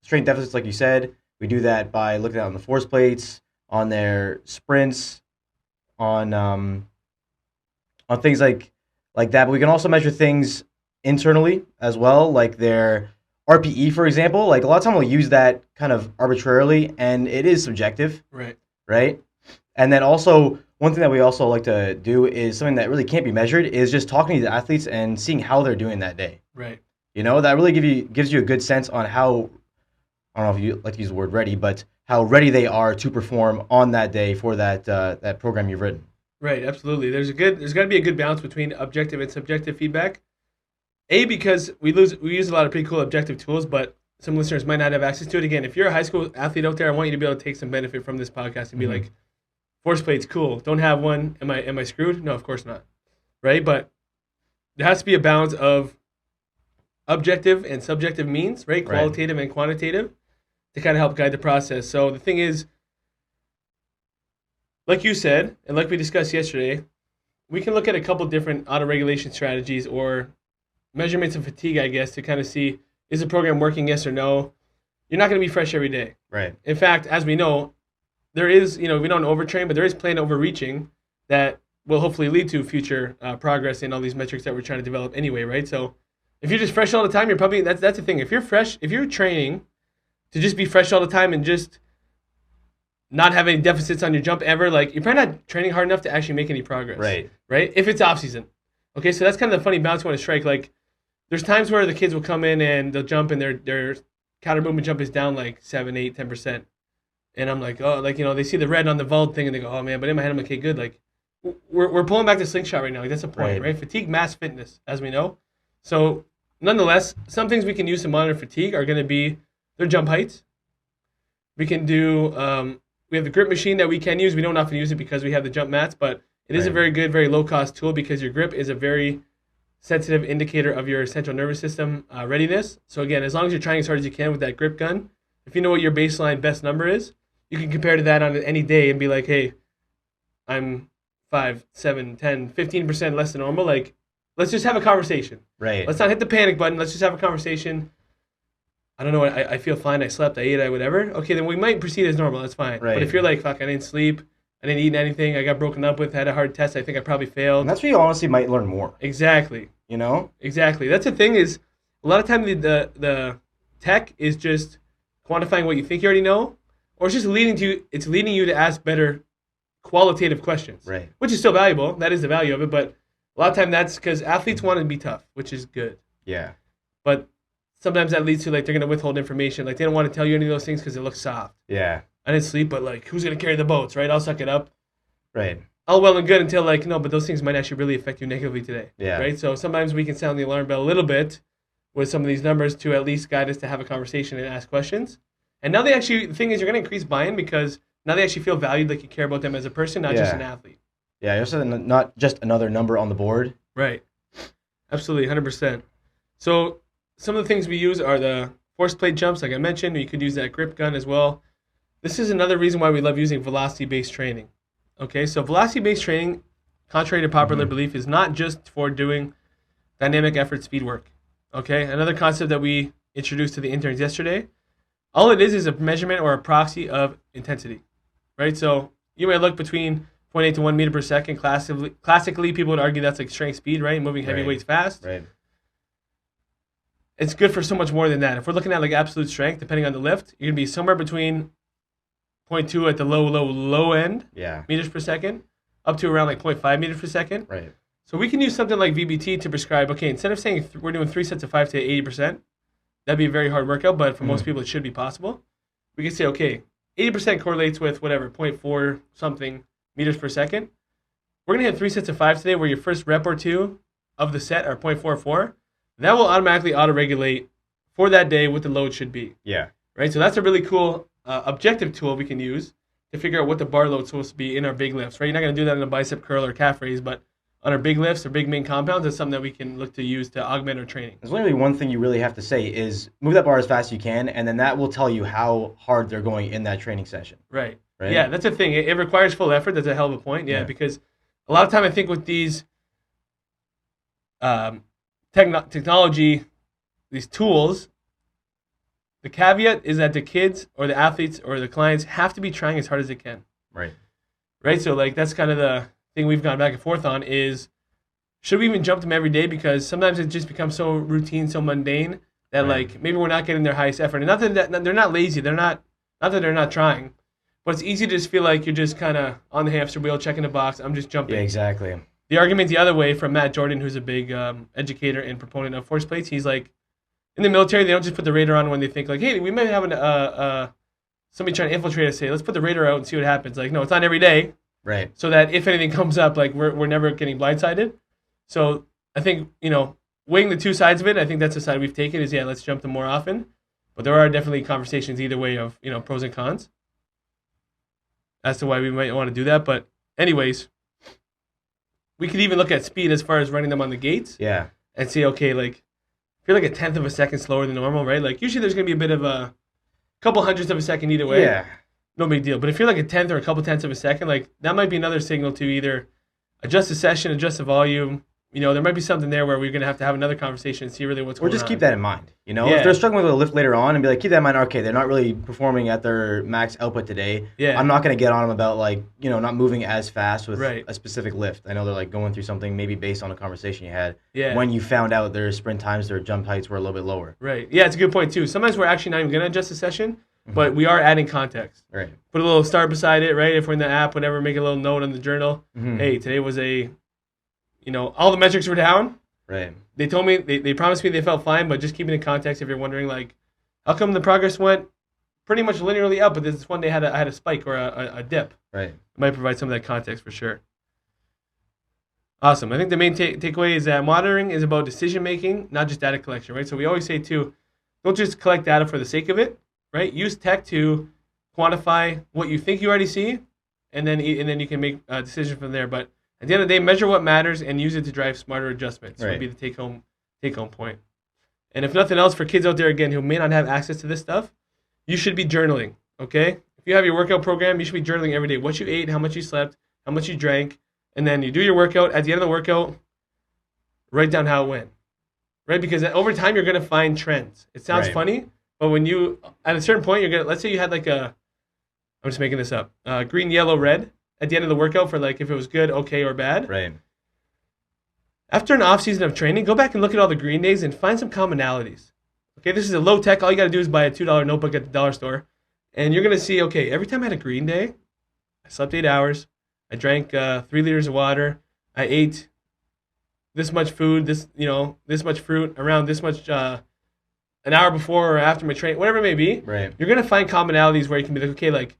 strength deficits, like you said. We do that by looking at on the force plates, on their sprints, on things like that. But we can also measure things internally as well, like their RPE, for example. Like a lot of time we'll use that kind of arbitrarily, and it is subjective. Right. And then also one thing that we also like to do is something that really can't be measured is just talking to the athletes and seeing how they're doing that day. Right. That really gives you a good sense on how, I don't know if you like to use the word ready, but how ready they are to perform on that day for that program you've written. Right, absolutely. There's got to be a good balance between objective and subjective feedback. Because we use a lot of pretty cool objective tools, but some listeners might not have access to it. Again, if you're a high school athlete out there, I want you to be able to take some benefit from this podcast and be like, force plate's cool. Don't have one. Am I screwed? No, of course not. Right? But there has to be a balance of objective and subjective means, right? Qualitative and quantitative to kind of help guide the process. So the thing is, like you said, and like we discussed yesterday, we can look at a couple different auto-regulation strategies or measurements of fatigue, I guess, to kind of see, is the program working, yes or no? You're not going to be fresh every day. Right. In fact, as we know, there is, we don't overtrain, but there is planned overreaching that will hopefully lead to future progress in all these metrics that we're trying to develop anyway, right? So if you're just fresh all the time, you're probably, that's the thing. If you're training to just be fresh all the time and just not have any deficits on your jump ever, like you're probably not training hard enough to actually make any progress. Right? If it's off season. Okay, so that's kind of the funny balance we want to strike. Like there's times where the kids will come in and they'll jump and their counter movement jump is down like 7, 8, 10%. And I'm like, oh, like, they see the red on the vault thing and they go, oh man, but in my head I'm like, okay, good. Like we're pulling back the slingshot right now. Like that's the point, right? Fatigue, mass fitness, as we know. So nonetheless, some things we can use to monitor fatigue are going to be their jump heights. We can do, we have the grip machine that we can use. We don't often use it because we have the jump mats, but it is a very good, very low-cost tool because your grip is a very sensitive indicator of your central nervous system readiness. So again, as long as you're trying as hard as you can with that grip gun, if you know what your baseline best number is, you can compare to that on any day and be like, hey, I'm 5, 7, 10, 15% less than normal. Like, let's just have a conversation. Right. Let's not hit the panic button. Let's just have a conversation. I don't know. I feel fine. I slept. I ate. I whatever. Okay, then we might proceed as normal. That's fine. Right. But if you're like, fuck, I didn't sleep. I didn't eat anything. I got broken up with. Had a hard test. I think I probably failed. And that's where you honestly might learn more. Exactly. Exactly. That's the thing is, a lot of time the tech is just quantifying what you think you already know, or it's just leading you to ask better qualitative questions. Right. Which is still valuable. That is the value of it. But a lot of time that's because athletes want to be tough, which is good. Yeah. But sometimes that leads to like they're gonna withhold information. Like they don't want to tell you any of those things because it looks soft. Yeah. I didn't sleep, but like who's gonna carry the boats, right? I'll suck it up. Right. All well and good until like no, but those things might actually really affect you negatively today. Yeah. Right. So sometimes we can sound the alarm bell a little bit with some of these numbers to at least guide us to have a conversation and ask questions. And now the thing is you're gonna increase buy-in because now they actually feel valued, like you care about them as a person, not just an athlete. Yeah, you're not just another number on the board. Right. Absolutely, 100%. So some of the things we use are the force plate jumps, like I mentioned. You could use that grip gun as well. This is another reason why we love using velocity-based training. Okay, so velocity-based training, contrary to popular belief, is not just for doing dynamic effort speed work. Okay, another concept that we introduced to the interns yesterday, all it is a measurement or a proxy of intensity, right? So you may look between 0.8 to 1 meter per second. Classically, people would argue that's like strength speed, right? Moving heavy weights fast. Right. It's good for so much more than that. If we're looking at like absolute strength, depending on the lift, you're going to be somewhere between 0.2 at the low end, meters per second, up to around like 0.5 meters per second. Right. So we can use something like VBT to prescribe, okay, instead of saying we're doing 3 sets of 5 to 80%, that'd be a very hard workout, but for most people it should be possible. We can say, okay, 80% correlates with whatever, 0.4 something meters per second. We're going to hit 3 sets of 5 today where your first rep or two of the set are 0.44. That will automatically auto-regulate for that day what the load should be. Yeah. Right? So that's a really cool objective tool we can use to figure out what the bar load's supposed to be in our big lifts. Right? You're not going to do that in a bicep curl or calf raise, but on our big lifts or big main compounds, that's something that we can look to use to augment our training. There's literally one thing you really have to say is move that bar as fast as you can, and then that will tell you how hard they're going in that training session. Right. Yeah, that's the thing. It requires full effort. That's a hell of a point. Yeah. Because a lot of time I think with these technology, these tools, the caveat is that the kids or the athletes or the clients have to be trying as hard as they can. Right. Right? So, like, that's kind of the thing we've gone back and forth on is, should we even jump them every day? Because sometimes it just becomes so routine, so mundane that, like, maybe we're not getting their highest effort. And not that they're not lazy. Not that they're not trying. But it's easy to just feel like you're just kind of on the hamster wheel, checking the box. I'm just jumping. Yeah, exactly. The argument the other way from Matt Jordan, who's a big educator and proponent of force plates, he's like, in the military, they don't just put the radar on when they think like, hey, we might have somebody trying to infiltrate us. Say, let's put the radar out and see what happens. Like, no, it's on every day. Right. So that if anything comes up, like we're never getting blindsided. So I think, weighing the two sides of it, I think that's the side we've taken is, let's jump them more often. But there are definitely conversations either way of, pros and cons as to why we might want to do that. But anyways, we could even look at speed as far as running them on the gates. Yeah. And see, okay, like, if you're like a tenth of a second slower than normal, right? Like, usually there's going to be a bit of a couple hundredths of a second either way. Yeah. No big deal. But if you're like a tenth or a couple tenths of a second, like, that might be another signal to either adjust the session, adjust the volume. There might be something there where we're going to have another conversation and see really what's going on. Or just keep that in mind. If they're struggling with a lift later on and be like, keep that in mind, okay, they're not really performing at their max output today. Yeah. I'm not going to get on them about, like, not moving as fast with a specific lift. I know they're, like, going through something maybe based on a conversation you had when you found out their sprint times, their jump heights were a little bit lower. Right. Yeah, it's a good point, too. Sometimes we're actually not even going to adjust the session, but we are adding context. Right. Put a little star beside it, right? If we're in the app, whatever, make a little note on the journal. Hey, today was all the metrics were down. Right. They told me, they promised me they felt fine, but just keeping in context if you're wondering, like, how come the progress went pretty much linearly up, but this one day had a spike or a dip. Right. It might provide some of that context for sure. Awesome. I think the main takeaway is that monitoring is about decision-making, not just data collection, right? So we always say, too, don't just collect data for the sake of it, right? Use tech to quantify what you think you already see, and then you can make a decision from there. But at the end of the day, measure what matters and use it to drive smarter adjustments. Would be the take-home point. And if nothing else, for kids out there, again, who may not have access to this stuff, you should be journaling, okay? If you have your workout program, you should be journaling every day. What you ate, how much you slept, how much you drank, and then you do your workout. At the end of the workout, write down how it went, right? Because over time, you're going to find trends. It sounds funny, but when you, at a certain point, you're going to, let's say you had like I'm just making this up, green, yellow, red at the end of the workout for like if it was good, okay, or bad. Right. After an off season of training, go back and look at all the green days and find some commonalities. Okay, this is a low tech. All you got to do is buy a $2 notebook at the dollar store, and you're going to see, okay, every time I had a green day, I slept 8 hours, I drank 3 liters of water, I ate this much food, this much fruit, around this much an hour before or after my training, whatever it may be. Right. You're going to find commonalities where you can be like, okay, like,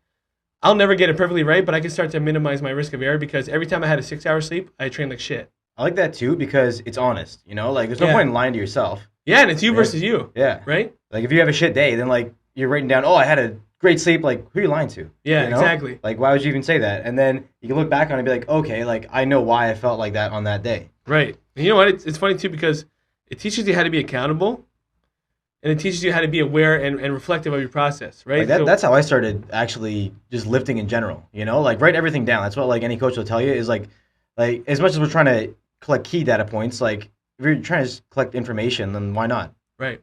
I'll never get it perfectly right, but I can start to minimize my risk of error because every time I had a 6-hour sleep, I trained like shit. I like that too because it's honest, like there's no point in lying to yourself. Yeah, and it's you versus you. Yeah. Right? Like if you have a shit day, then like you're writing down, I had a great sleep, like who are you lying to? Yeah, exactly. Like why would you even say that? And then you can look back on it and be like, okay, like I know why I felt like that on that day. Right. And you know what? It's funny too because it teaches you how to be accountable and it teaches you how to be aware and reflective of your process, right? Like that's how I started actually just lifting in general, like write everything down. That's what like any coach will tell you is like as much as we're trying to collect key data points, like if you're trying to just collect information, then why not? Right.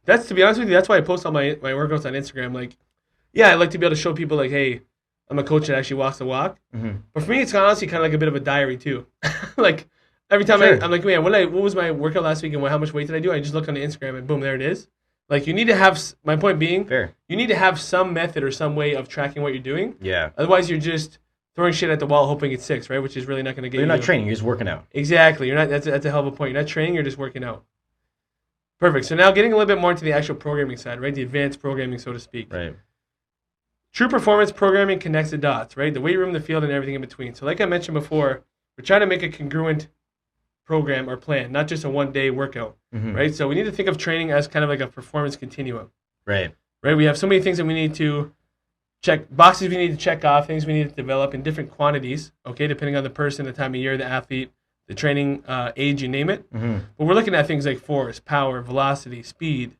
That's, to be honest with you, that's why I post all my workouts on Instagram. Like, yeah, I like to be able to show people like, hey, I'm a coach that actually walks the walk. Mm-hmm. But for me, it's honestly kind of like a bit of a diary too. Like every time I'm like, man, what was my workout last week and how much weight did I do? I just look on the Instagram and boom, there it is. Like you need to have, my point being, you need to have some method or some way of tracking what you're doing. Yeah. Otherwise, you're just throwing shit at the wall hoping it sticks, right? Which is really not going to get you. You're not training, you're just working out. Exactly. You're not. That's a hell of a point. You're not training, you're just working out. Perfect. So now getting a little bit more into the actual programming side, right? The advanced programming, so to speak. Right. true performance programming connects the dots, right? The weight room, the field, and everything in between. So like I mentioned before, we're trying to make a congruent program or plan, not just a one-day workout, right? So we need to think of training as kind of like a performance continuum. Right. Right? We have so many things that we need to check, boxes we need to check off, things we need to develop in different quantities, okay, depending on the person, the time of year, the athlete, the training age, you name it. But we're looking at things like force, power, velocity, speed,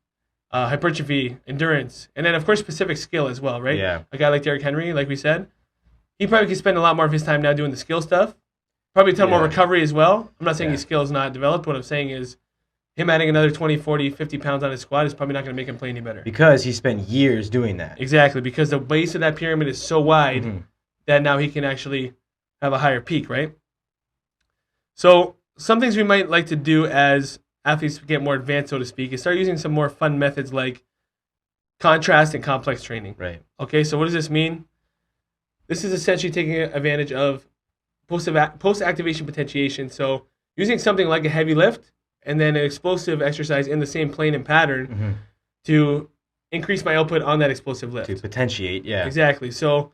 hypertrophy, endurance, and then, of course, specific skill as well, right? Yeah. A guy like Derrick Henry, like we said, he probably could spend a lot more of his time now doing the skill stuff. Probably a ton more recovery as well. I'm not saying his skill is not developed. What I'm saying is him adding another 20, 40, 50 pounds on his squat is probably not going to make him play any better. Because he spent years doing that. Exactly, because the base of that pyramid is so wide that now he can actually have a higher peak, right? So some things we might like to do as athletes get more advanced, so to speak, is start using some more fun methods like contrast and complex training. Right. Okay, so what does this mean? This is essentially taking advantage of post-activation potentiation. So using something like a heavy lift and then an explosive exercise in the same plane and pattern to increase my output on that explosive lift. To potentiate, yeah. Exactly. So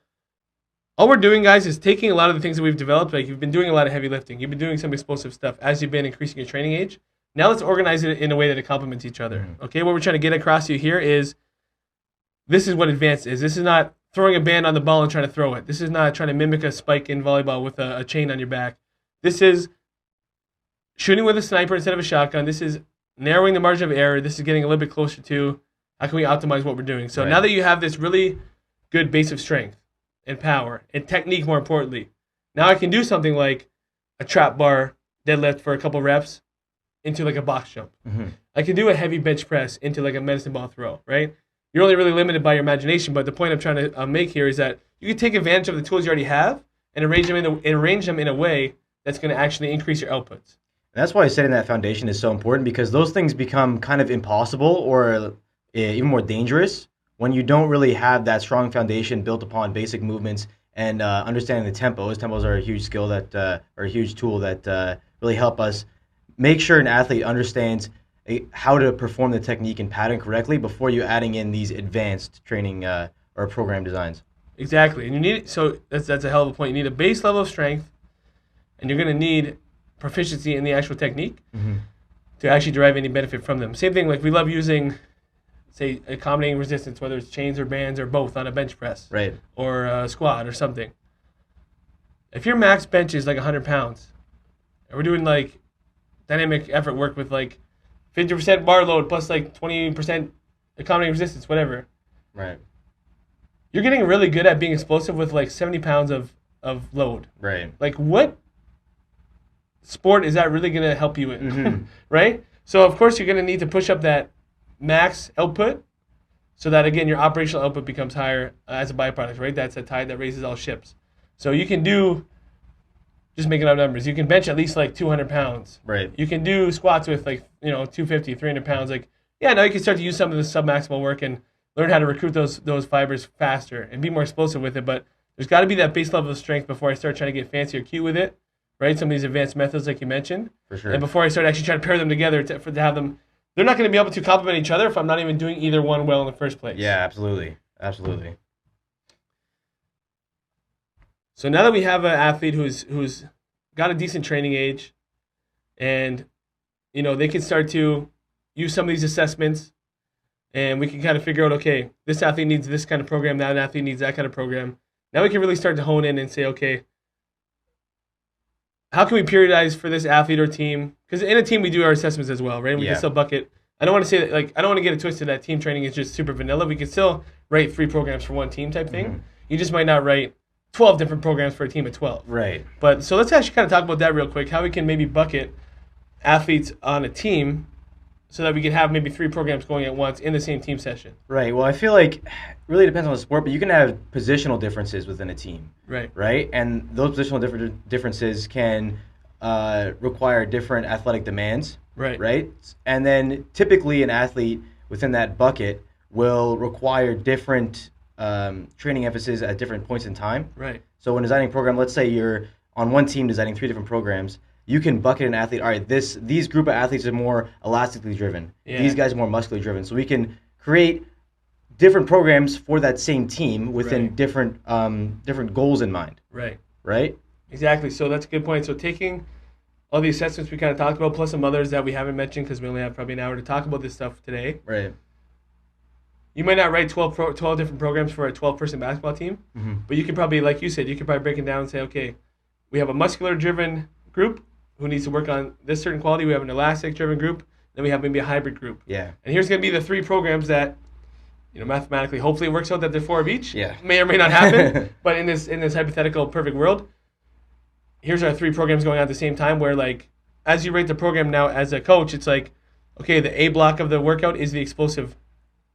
all we're doing, guys, is taking a lot of the things that we've developed. Like you've been doing a lot of heavy lifting. You've been doing some explosive stuff as you've been increasing your training age. Now let's organize it in a way that it complements each other. Okay, what we're trying to get across to you here is this is what advanced is. This is not throwing a band on the ball and trying to throw it. This is not trying to mimic a spike in volleyball with a chain on your back. This is shooting with a sniper instead of a shotgun. This is narrowing the margin of error. This is getting a little bit closer to how can we optimize what we're doing. So now that you have this really good base of strength and power and technique, more importantly, now I can do something like a trap bar deadlift for a couple reps into like a box jump. I can do a heavy bench press into like a medicine ball throw, right? You're only really limited by your imagination, but the point I'm trying to make here is that you can take advantage of the tools you already have and arrange them in a way that's going to actually increase your outputs. And that's why setting that foundation is so important, because those things become kind of impossible or even more dangerous when you don't really have that strong foundation built upon basic movements and understanding the tempos. Tempos are a huge skill or a huge tool that really help us make sure an athlete understands how to perform the technique and pattern correctly before you adding in these advanced training or program designs. Exactly, and you need that's a hell of a point. You need a base level of strength, and you're going to need proficiency in the actual technique to actually derive any benefit from them. Same thing, like we love using, say, accommodating resistance, whether it's chains or bands or both on a bench press, right, or a squat or something. If your max bench is like 100 pounds, and we're doing like dynamic effort work with like 50% bar load plus like 20% accommodating resistance, whatever. Right. You're getting really good at being explosive with like 70 pounds of load. Right. Like what sport is that really going to help you in? Right? So of course you're going to need to push up that max output so that, again, your operational output becomes higher as a byproduct, right? That's a tide that raises all ships. So you can do, just making up numbers, you can bench at least like 200 pounds. Right. You can do squats with like, 250, 300 pounds. Like, yeah, now you can start to use some of the submaximal work and learn how to recruit those fibers faster and be more explosive with it. But there's got to be that base level of strength before I start trying to get fancy or cute with it, right? Some of these advanced methods like you mentioned. For sure. And before I start actually trying to pair them together to have them, they're not going to be able to complement each other if I'm not even doing either one well in the first place. Yeah, absolutely. Absolutely. So now that we have an athlete who's got a decent training age and, they can start to use some of these assessments and we can kind of figure out, okay, this athlete needs this kind of program, that athlete needs that kind of program. Now we can really start to hone in and say, okay, how can we periodize for this athlete or team? Because in a team, we do our assessments as well, right? And we can still bucket. I don't want to say that, I don't want to get it twisted that team training is just super vanilla. We can still write 3 programs for one team type thing. You just might not write 12 different programs for a team of 12. Right. But so let's actually kind of talk about that real quick, how we can maybe bucket athletes on a team so that we can have maybe 3 programs going at once in the same team session. Right. Well, I feel like it really depends on the sport, but you can have positional differences within a team. Right. Right? And those positional differences can require different athletic demands. Right. Right? And then typically an athlete within that bucket will require different training emphasis at different points in time. Right. So when designing a program, let's say you're on one team designing 3 different programs, you can bucket an athlete. All right, these group of athletes are more elastically driven. Yeah. These guys are more muscularly driven. So we can create different programs for that same team within Right. different goals in mind. Right. Right? Exactly. So that's a good point. So taking all the assessments we kind of talked about, plus some others that we haven't mentioned because we only have probably an hour to talk about this stuff today. Right. You might not write 12 different programs for a 12-person basketball team, but you could probably, like you said, you could probably break it down and say, okay, we have a muscular-driven group who needs to work on this certain quality. We have an elastic-driven group. Then we have maybe a hybrid group. Yeah. And here's going to be the 3 programs that, mathematically, hopefully it works out that they're 4 of each. Yeah. May or may not happen. But in this hypothetical perfect world, here's our 3 programs going on at the same time where, like, as you rate the program now as a coach, it's like, okay, the A block of the workout is the explosive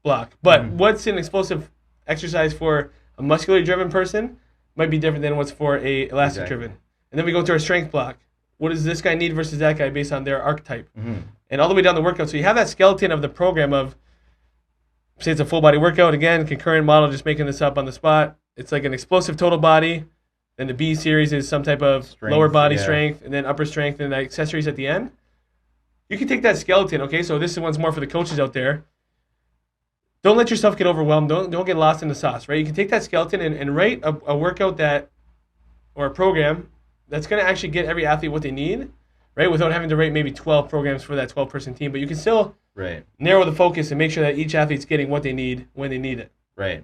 block. But what's an explosive exercise for a muscularly driven person might be different than what's for a elastic driven. And then we go to our strength block. What does this guy need versus that guy based on their archetype? And all the way down the workout. So you have that skeleton of the program of, say it's a full body workout, again, concurrent model, just making this up on the spot. It's like an explosive total body. Then the B series is some type of lower body strength, and then upper strength, and the accessories at the end. You can take that skeleton, okay? So this one's more for the coaches out there. Don't let yourself get overwhelmed. Don't get lost in the sauce, right? You can take that skeleton and write a workout or a program that's going to actually get every athlete what they need, right? Without having to write maybe 12 programs for that 12-person team. But you can still narrow the focus and make sure that each athlete's getting what they need when they need it. Right.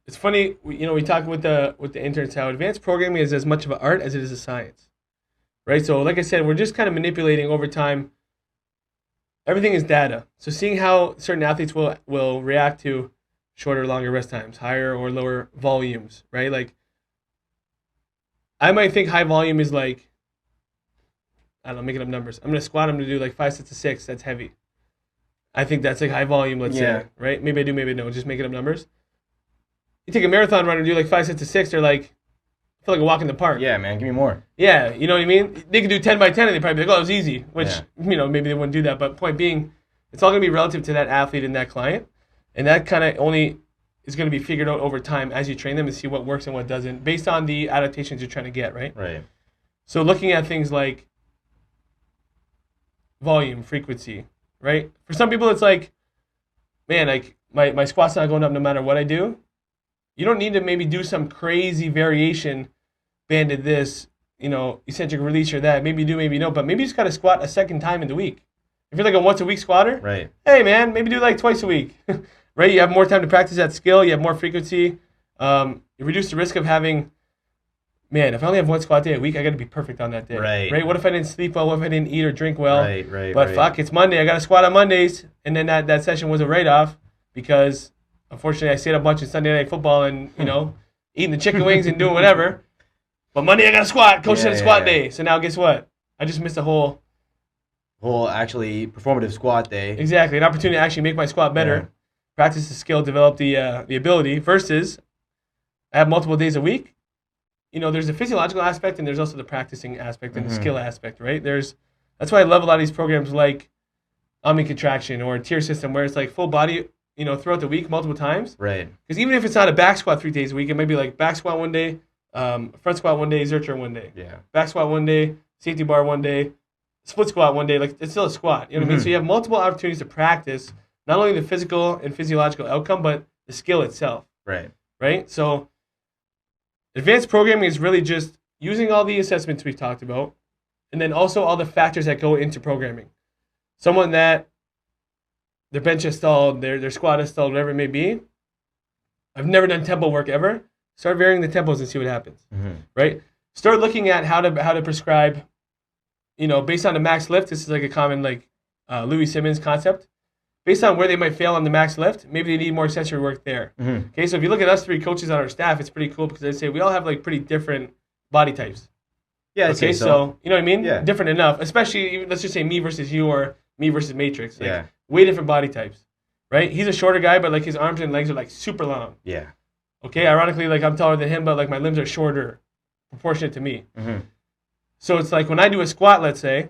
It's funny, we talk with the interns how advanced programming is as much of an art as it is a science, right? So like I said, we're just kind of manipulating over time. Everything is data. So seeing how certain athletes will react to shorter or longer rest times, higher or lower volumes, right? Like, I might think high volume is like, I don't know, making up numbers. I'm going to squat, I'm going to do like 5 sets of 6. That's heavy. I think that's like high volume, let's say, right? Maybe I do, maybe I don't. Just making up numbers. You take a marathon runner and do like 5 sets of 6, they're like, I feel like a walk in the park. Yeah, man, give me more. Yeah, you know what I mean? They could do 10 by 10 and they'd probably be like, oh, it was easy, which, maybe they wouldn't do that. But point being, it's all going to be relative to that athlete and that client. And that kind of only is going to be figured out over time as you train them and see what works and what doesn't based on the adaptations you're trying to get, right? Right. So looking at things like volume, frequency, right? For some people, it's like, man, like my squat's not going up no matter what I do. You don't need to maybe do some crazy variation, banded this, eccentric release or that. Maybe you do, maybe you don't. But maybe you just got to squat a second time in the week. If you're like a once-a-week squatter, right? Hey, man, maybe do like twice a week, right? You have more time to practice that skill. You have more frequency. You reduce the risk of having, man, if I only have one squat day a week, I got to be perfect on that day. Right? What if I didn't sleep well? What if I didn't eat or drink well? Right. But fuck, it's Monday. I got to squat on Mondays. And then that session was a write-off because unfortunately, I stayed up watching Sunday Night Football and, eating the chicken wings and doing whatever. But Monday I got to squat. Coach said squat day. So now guess what? I just missed a whole actually performative squat day. Exactly. An opportunity to actually make my squat better, practice the skill, develop the ability versus I have multiple days a week. There's a physiological aspect and there's also the practicing aspect and the skill aspect, right? That's why I love a lot of these programs like Omni Contraction or Tier System where it's like full body throughout the week multiple times. Right. Because even if it's not a back squat 3 days a week, it might be like back squat one day, front squat one day, Zercher one day. Yeah. Back squat one day, safety bar one day, split squat one day. Like, it's still a squat. You know what I mean? So you have multiple opportunities to practice not only the physical and physiological outcome, but the skill itself. Right. Right? So advanced programming is really just using all the assessments we've talked about and then also all the factors that go into programming. Someone that their bench is stalled, their squat is stalled, whatever it may be. I've never done tempo work ever. Start varying the tempos and see what happens, right? Start looking at how to prescribe, based on the max lift. This is like a common Louis Simmons concept. Based on where they might fail on the max lift, maybe they need more accessory work there. Okay, so if you look at us 3 coaches on our staff, it's pretty cool because they say we all have like pretty different body types. Yeah. Okay, so you know what I mean? Yeah. Different enough, especially let's just say me versus you or me versus Matrix. Way different body types, right? He's a shorter guy, but like his arms and legs are like super long. Yeah. Okay, ironically, like I'm taller than him, but like my limbs are shorter, proportionate to me. So it's like when I do a squat, let's say,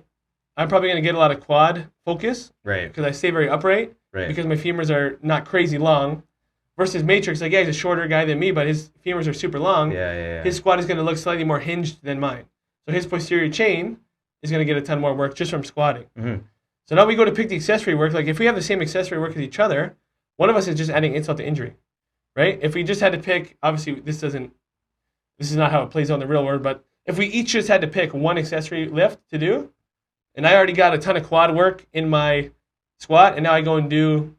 I'm probably going to get a lot of quad focus. Right. Because I stay very upright. Right. Because my femurs are not crazy long. Versus Matrix, like, yeah, he's a shorter guy than me, but his femurs are super long. Yeah. His squat is going to look slightly more hinged than mine. So his posterior chain is going to get a ton more work just from squatting. So now we go to pick the accessory work. Like if we have the same accessory work as each other, one of us is just adding insult to injury, right? If we just had to pick, obviously this is not how it plays out in the real world, but if we each just had to pick one accessory lift to do, and I already got a ton of quad work in my squat, and now I go and do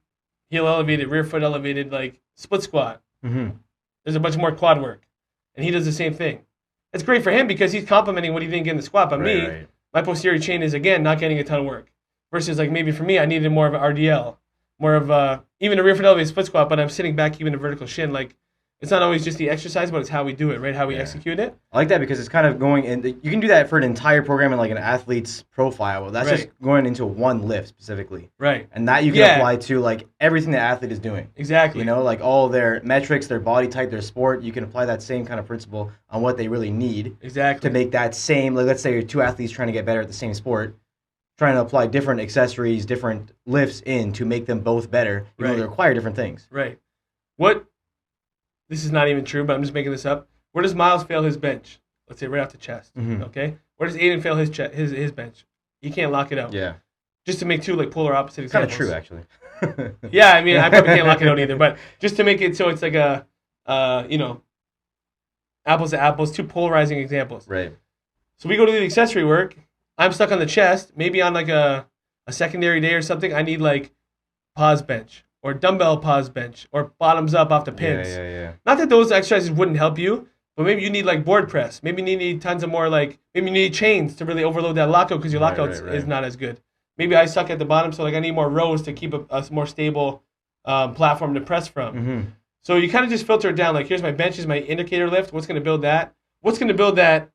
heel elevated, rear foot elevated, like split squat. Mm-hmm. There's a bunch more quad work, and he does the same thing. It's great for him because he's complimenting what he didn't get in the squat, but me, my posterior chain is, again, not getting a ton of work. Versus, like, maybe for me, I needed more of an RDL, more of even a rear foot elevated split squat, but I'm sitting back even a vertical shin. Like, it's not always just the exercise, but it's how we do it, right? How we execute it. I like that because it's kind of going in. You can do that for an entire program in like an athlete's profile. Well, that's just going into one lift specifically. Right. And that you can apply to like everything the athlete is doing. Exactly. You know, like all their metrics, their body type, their sport. You can apply that same kind of principle on what they really need. Exactly. To make that same, like let's say you're two athletes trying to get better at the same sport, trying to apply different accessories, different lifts in to make them both better. You know, they require different things. Right. This is not even true, but I'm just making this up. Where does Myles fail his bench? Let's say right off the chest. Mm-hmm. Okay. Where does Aidan fail his bench? He can't lock it out. Yeah. Just to make two like polar opposite examples. Kind of true, actually. Yeah, I mean, I probably can't lock it out either, but just to make it so it's like a, apples to apples, two polarizing examples. Right. So we go to the accessory work. I'm stuck on the chest. Maybe on like a secondary day or something, I need like pause bench. Or dumbbell pause bench, or bottoms up off the pins. Yeah. Not that those exercises wouldn't help you, but maybe you need like board press. Maybe you need tons of more maybe you need chains to really overload that lockout because your lockout is not as good. Maybe I suck at the bottom, so like I need more rows to keep a more stable platform to press from. Mm-hmm. So you kind of just filter it down. Like here's my bench, is my indicator lift. What's going to build that? What's going to build that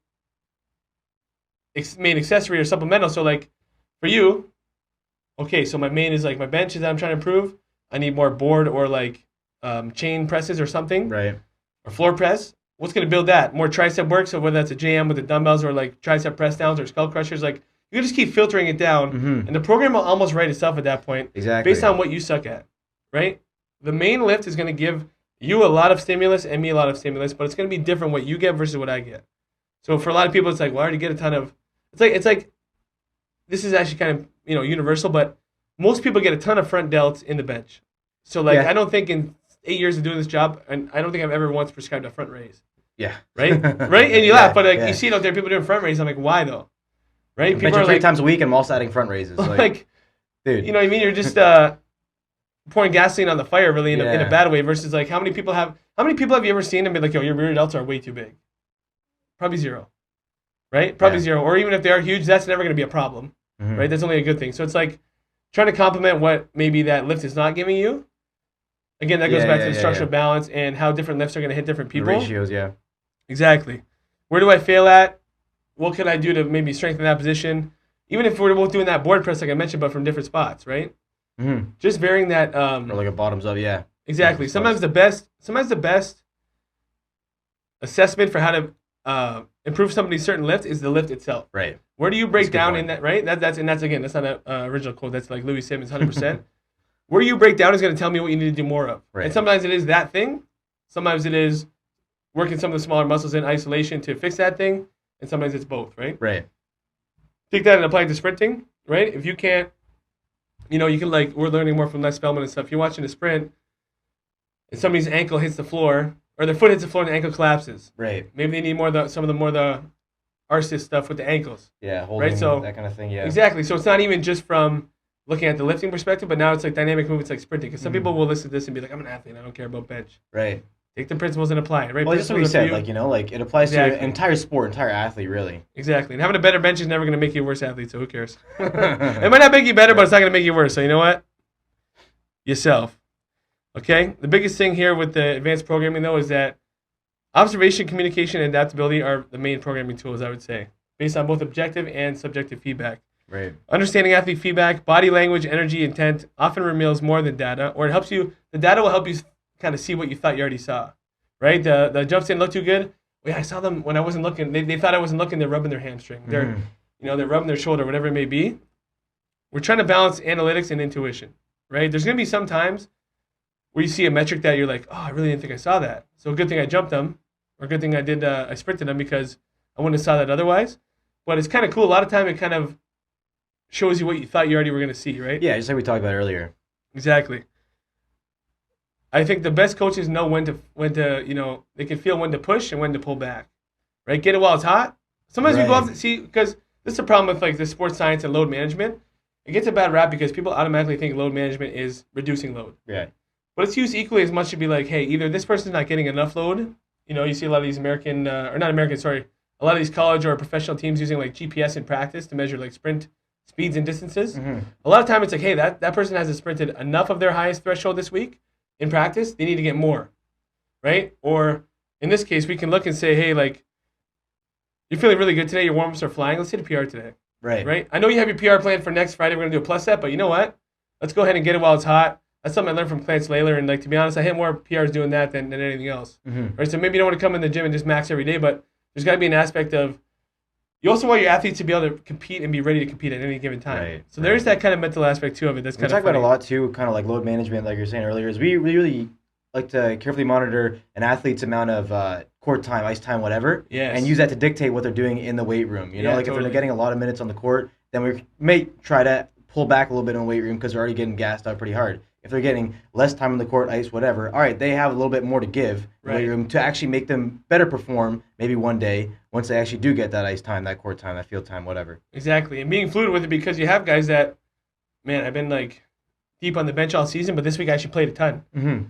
main accessory or supplemental? So like for you, okay, so my main is like my bench is that I'm trying to improve. I need more board or like chain presses or something. Right. Or floor press. What's going to build that? More tricep work. So whether that's a JM with the dumbbells or like tricep press downs or skull crushers, like you can just keep filtering it down. Mm-hmm. And the program will almost write itself at that point. Exactly. Based on what you suck at. Right? The main lift is going to give you a lot of stimulus and me a lot of stimulus, but it's going to be different what you get versus what I get. So for a lot of people, it's like, well, I already get a ton of. It's like this is actually kind of universal, but most people get a ton of front delts in the bench. So, like, I don't think in 8 years of doing this job, and I don't think I've ever once prescribed a front raise. Yeah. Right? Right? And you laugh, but like you see it out there, people doing front raises. I'm like, why though? Right? People are 3 times a week, and I'm also adding front raises. Like, dude. You know what I mean? You're just pouring gasoline on the fire, really, in a bad way. Versus, like, how many people have you ever seen and be like, yo, your rear delts are way too big? Probably zero. Right? Probably zero. Or even if they are huge, that's never going to be a problem. Mm-hmm. Right? That's only a good thing. So it's like trying to complement what maybe that lift is not giving you. Again, that goes back to the structural balance and how different lifts are going to hit different people. The ratios, yeah. Exactly. Where do I fail at? What can I do to maybe strengthen that position? Even if we're both doing that board press, like I mentioned, but from different spots, right? Mm-hmm. Just varying that. Or like a bottoms up, yeah. Exactly. Sometimes the best assessment for how to improve somebody's certain lift is the lift itself. Right. Where do you break down in that? Right. That's again, that's not an original quote. That's like Louis Simmons, 100%. Where you break down is going to tell me what you need to do more of. Right. And sometimes it is that thing. Sometimes it is working some of the smaller muscles in isolation to fix that thing. And sometimes it's both, right? Right. Take that and apply it to sprinting, right? If you can't, you can like, we're learning more from Les Spellman and stuff. If you're watching a sprint and somebody's ankle hits the floor, or their foot hits the floor and the ankle collapses. Right. Maybe they need some of the arsis stuff with the ankles. Yeah, holding, right? So, that kind of thing, yeah. Exactly. So it's not even just from looking at the lifting perspective, but now it's like dynamic movements like sprinting. Because some people will listen to this and be like, I'm an athlete, I don't care about bench. Right. Take the principles and apply it, right? Well, just what you said, it applies to an entire sport, entire athlete, really. Exactly. And having a better bench is never going to make you a worse athlete, so who cares? It might not make you better, but it's not going to make you worse. So you know what? Yourself. Okay? The biggest thing here with the advanced programming, though, is that observation, communication, and adaptability are the main programming tools, I would say, based on both objective and subjective feedback. Right. Understanding athlete feedback, body language, energy, intent often reveals more than data, or it helps you. The data will help you kind of see what you thought you already saw, right? The jumps didn't look too good. Well, yeah, I saw them when I wasn't looking. They thought I wasn't looking. They're rubbing their hamstring. They're they're rubbing their shoulder, whatever it may be. We're trying to balance analytics and intuition, right? There's going to be some times where you see a metric that you're like, oh, I really didn't think I saw that. So a good thing I jumped them, or a good thing I sprinted them because I wouldn't have saw that otherwise. But it's kind of cool. A lot of time it kind of shows you what you thought you already were going to see, right? Yeah, just like we talked about earlier. Exactly. I think the best coaches know when to they can feel when to push and when to pull back, right? Get it while it's hot. Sometimes we go off because this is the problem with like the sports science and load management. It gets a bad rap because people automatically think load management is reducing load. Yeah. But it's used equally as much to be like, hey, either this person's not getting enough load. You see a lot of these a lot of these college or professional teams using like GPS in practice to measure like sprint speeds and distances. Mm-hmm. A lot of time it's like, hey, that person hasn't sprinted enough of their highest threshold this week in practice. They need to get more, right? Or in this case, we can look and say, hey, like, you're feeling really good today. Your warm-ups are flying. Let's hit a PR today. Right. I know you have your PR plan for next Friday. We're going to do a plus set, but you know what? Let's go ahead and get it while it's hot. That's something I learned from Clarence Layler, and like to be honest, I hit more PRs doing that than anything else. Mm-hmm. Right? So maybe you don't want to come in the gym and just max every day, but there's got to be an aspect of you also want your athletes to be able to compete and be ready to compete at any given time. Right. So there's that kind of mental aspect too of it. That's kind of funny. We talk about a lot too, kind of like load management, like you're saying earlier. Is we really like to carefully monitor an athlete's amount of court time, ice time, whatever, and use that to dictate what they're doing in the weight room. You know, like if they're getting a lot of minutes on the court, then we may try to pull back a little bit in the weight room because they're already getting gassed out pretty hard. If they're getting less time on the court, ice, whatever, all right, they have a little bit more to give in the weight room to actually make them better perform maybe one day once they actually do get that ice time, that court time, that field time, whatever. Exactly, and being fluid with it because you have guys that, man, I've been like deep on the bench all season, but this week I actually played a ton. Mm-hmm.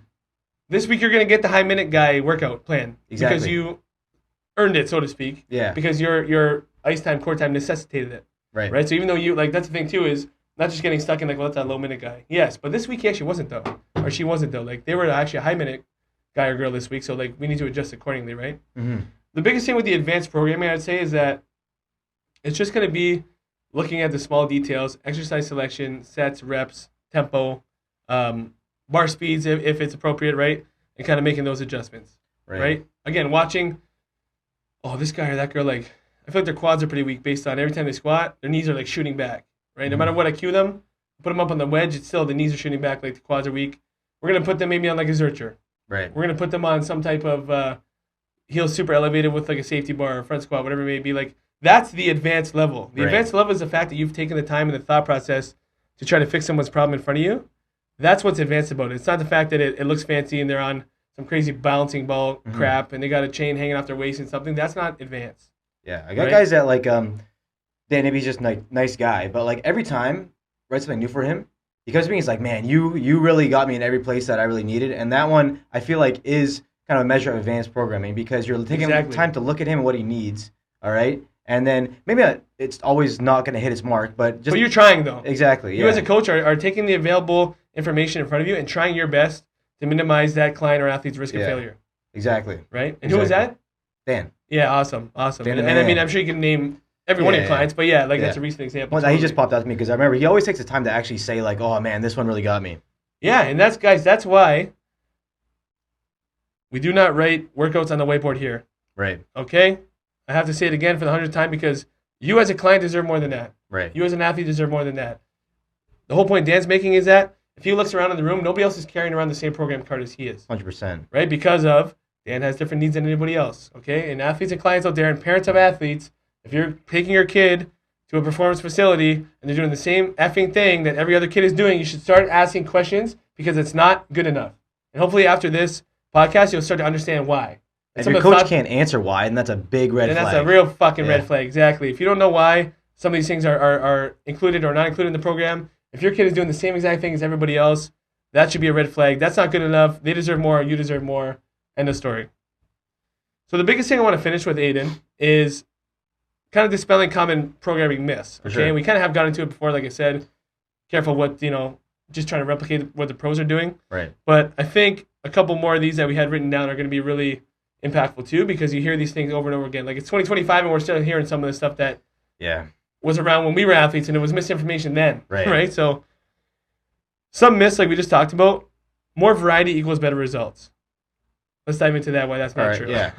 This week you're going to get the high minute guy workout plan because you earned it, so to speak. Yeah. Because your ice time, court time necessitated it. Right. So even though you like, that's the thing too is not just getting stuck in like, well, that's that low minute guy. Yes, but this week he actually wasn't though, or she wasn't though. Like they were actually a high minute guy or girl this week, so like we need to adjust accordingly, right? Mm-hmm. The biggest thing with the advanced programming, I'd say, is that it's just going to be looking at the small details, exercise selection, sets, reps, tempo, bar speeds if it's appropriate, right? And kind of making those adjustments, right? Again, watching, this guy or that girl, like, I feel like their quads are pretty weak based on every time they squat, their knees are like shooting back, right? Mm-hmm. No matter what I cue them, put them up on the wedge, it's still the knees are shooting back, like the quads are weak. We're going to put them maybe on like a Zercher. Right. We're going to put them on some type of heels super elevated with like a safety bar or front squat, whatever it may be. Like, that's the advanced level. The advanced level is the fact that you've taken the time and the thought process to try to fix someone's problem in front of you. That's what's advanced about it. It's not the fact that it looks fancy and they're on some crazy balancing ball crap and they got a chain hanging off their waist and something. That's not advanced. Yeah, I got guys that like Dan, maybe he's just like nice guy, but like every time I write something new for him, he comes to me, he's like, man, you really got me in every place that I really needed. And that one I feel like is kind of a measure of advanced programming because you're taking time to look at him and what he needs. All right. And then maybe it's always not going to hit its mark, but you're trying though. Exactly. You as a coach are taking the available information in front of you and trying your best to minimize that client or athlete's risk of failure. Exactly. Right. And who was that? Dan. Yeah. Awesome. And I mean, I'm sure you can name every one of your clients, but that's a recent example. Well, he just popped out to me because I remember he always takes the time to actually say like, oh man, this one really got me. Yeah, and that's why we do not write workouts on the whiteboard here. Right. Okay. I have to say it again for the 100th time because you as a client deserve more than that. Right. You as an athlete deserve more than that. The whole point Dan's making is that if he looks around in the room, nobody else is carrying around the same program card as he is. 100%. Right? Because of Dan has different needs than anybody else. Okay? And athletes and clients out there and parents of athletes, if you're taking your kid to a performance facility and they're doing the same effing thing that every other kid is doing, you should start asking questions because it's not good enough. And hopefully after this podcast, you'll start to understand why. If your coach can't answer why, then that's a big red flag. And that's a real fucking red flag, exactly. If you don't know why some of these things are included or not included in the program, if your kid is doing the same exact thing as everybody else, that should be a red flag. That's not good enough. They deserve more. You deserve more. End of story. So the biggest thing I want to finish with, Aidan, is kind of dispelling common programming myths. Okay, and we kind of have gotten into it before, like I said. Careful what, just trying to replicate what the pros are doing. Right. But I think a couple more of these that we had written down are going to be really impactful too, because you hear these things over and over again. Like it's 2025 and we're still hearing some of the stuff that was around when we were athletes and it was misinformation then. Right. So some myths like we just talked about, more variety equals better results. Let's dive into that, why that's not true. Yeah.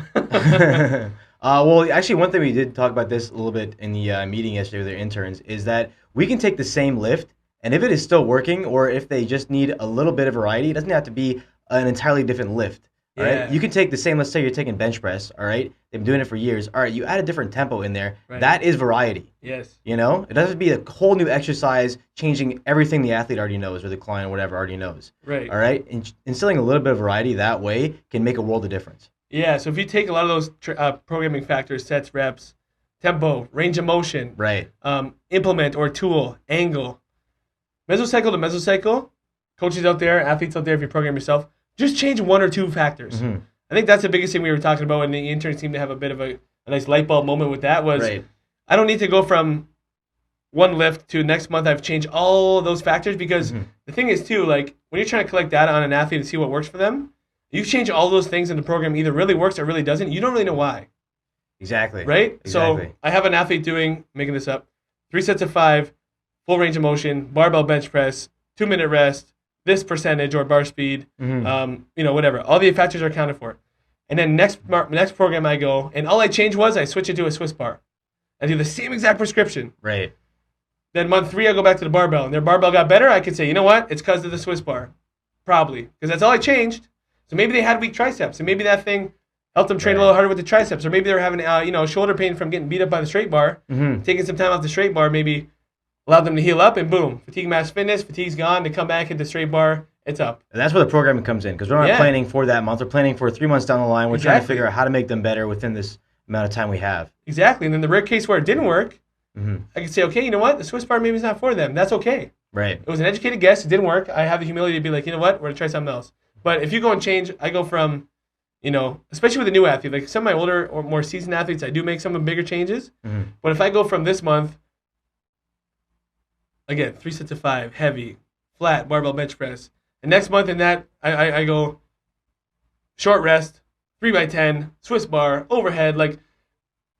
Well, actually, one thing we did talk about this a little bit in the meeting yesterday with their interns is that we can take the same lift, and if it is still working or if they just need a little bit of variety, it doesn't have to be an entirely different lift. All right, you can take the same. Let's say you're taking bench press. All right, they've been doing it for years. All right, you add a different tempo in there. Right. That is variety. Yes. You know, it doesn't be a whole new exercise changing everything the athlete already knows or the client or whatever already knows. Right. All right, instilling a little bit of variety that way can make a world of difference. Yeah. So if you take a lot of those programming factors, sets, reps, tempo, range of motion, right, implement or tool, angle, mesocycle to mesocycle. Coaches out there, athletes out there, if you program yourself, just change one or two factors. Mm-hmm. I think that's the biggest thing we were talking about, and the interns seemed to have a bit of a nice light bulb moment with that was, I don't need to go from one lift to next month I've changed all those factors because the thing is too, like when you're trying to collect data on an athlete and see what works for them, you change all those things in the program either really works or really doesn't. You don't really know why. Exactly. Right? Exactly. So I have an athlete doing, making this up, 3 sets of 5, full range of motion, barbell bench press, 2-minute rest, this percentage or bar speed, whatever. All the factors are accounted for. And then next program I go, and all I change was I switch it to a Swiss bar. I do the same exact prescription. Right. Then month 3 I go back to the barbell, and their barbell got better. I could say, you know what? It's because of the Swiss bar. Probably. Because that's all I changed. So maybe they had weak triceps, and maybe that thing helped them train a little harder with the triceps, or maybe they were having shoulder pain from getting beat up by the straight bar. Taking some time off the straight bar maybe allowed them to heal up, and boom, fatigue mass fitness, fatigue's gone, they come back, hit the straight bar, it's up. And that's where the programming comes in, because we're not planning for that month, we're planning for 3 months down the line, we're trying to figure out how to make them better within this amount of time we have. Exactly, and then the rare case where it didn't work, I can say, okay, you know what, the Swiss bar maybe is not for them, that's okay. Right. It was an educated guess, it didn't work, I have the humility to be like, you know what, we're going to try something else. But if you go and change, I go from, especially with a new athlete, like some of my older or more seasoned athletes, I do make some of bigger changes, but if I go from this month, again, 3 sets of 5, heavy, flat, barbell bench press. And next month in that, I go short rest, 3x10, Swiss bar, overhead. Like,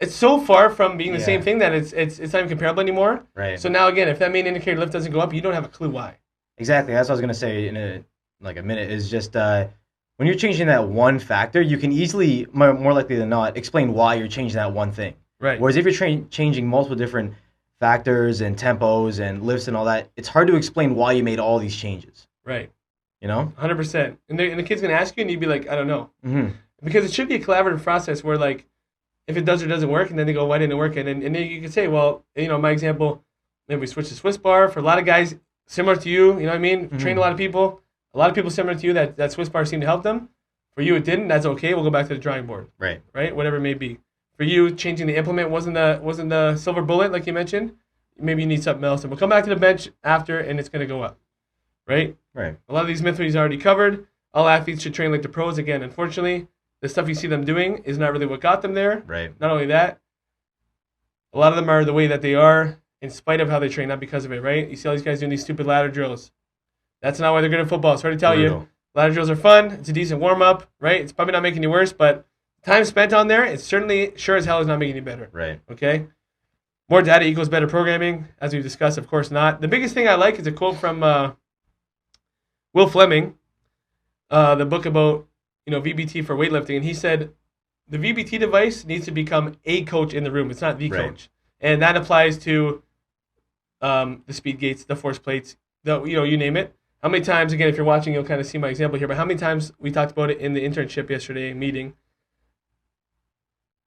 it's so far from being the same thing that it's not even comparable anymore. Right. So now, again, if that main indicator lift doesn't go up, you don't have a clue why. Exactly. That's what I was going to say in a minute is just when you're changing that one factor, you can easily, more likely than not, explain why you're changing that one thing. Right. Whereas if you're changing multiple different factors and tempos and lifts and all that, it's hard to explain why you made all these changes. Right. 100%. And the kid's going to ask you, and you'd be like, I don't know. Because it should be a collaborative process where, like, if it does or doesn't work, and then they go, why didn't it work? And then you can say, well, my example, maybe we switch to Swiss bar. For a lot of guys similar to you, you know what I mean? Train a lot of people similar to you, that Swiss bar seemed to help them. For you, it didn't. That's okay. We'll go back to the drawing board. Right. Whatever it may be. For you, changing the implement wasn't the silver bullet like you mentioned. Maybe you need something else, and we'll come back to the bench after, and it's going to go up, right? Right. A lot of these myths we've already covered. All athletes should train like the pros. Again, unfortunately, the stuff you see them doing is not really what got them there. Right. Not only that, a lot of them are the way that they are in spite of how they train, not because of it, right? You see all these guys doing these stupid ladder drills. That's not why they're good at football. Sorry to tell you. Ladder drills are fun. It's a decent warm-up, right? It's probably not making you worse, but time spent on there, it's certainly sure as hell is not making you better. Right. Okay? More data equals better programming, as we've discussed, of course not. The biggest thing I like is a quote from Will Fleming, the book about VBT for weightlifting, and he said the VBT device needs to become a coach in the room. It's not the coach, and that applies to the speed gates, the force plates, you name it. How many times, again, if you're watching, you'll kind of see my example here, but how many times we talked about it in the internship yesterday meeting,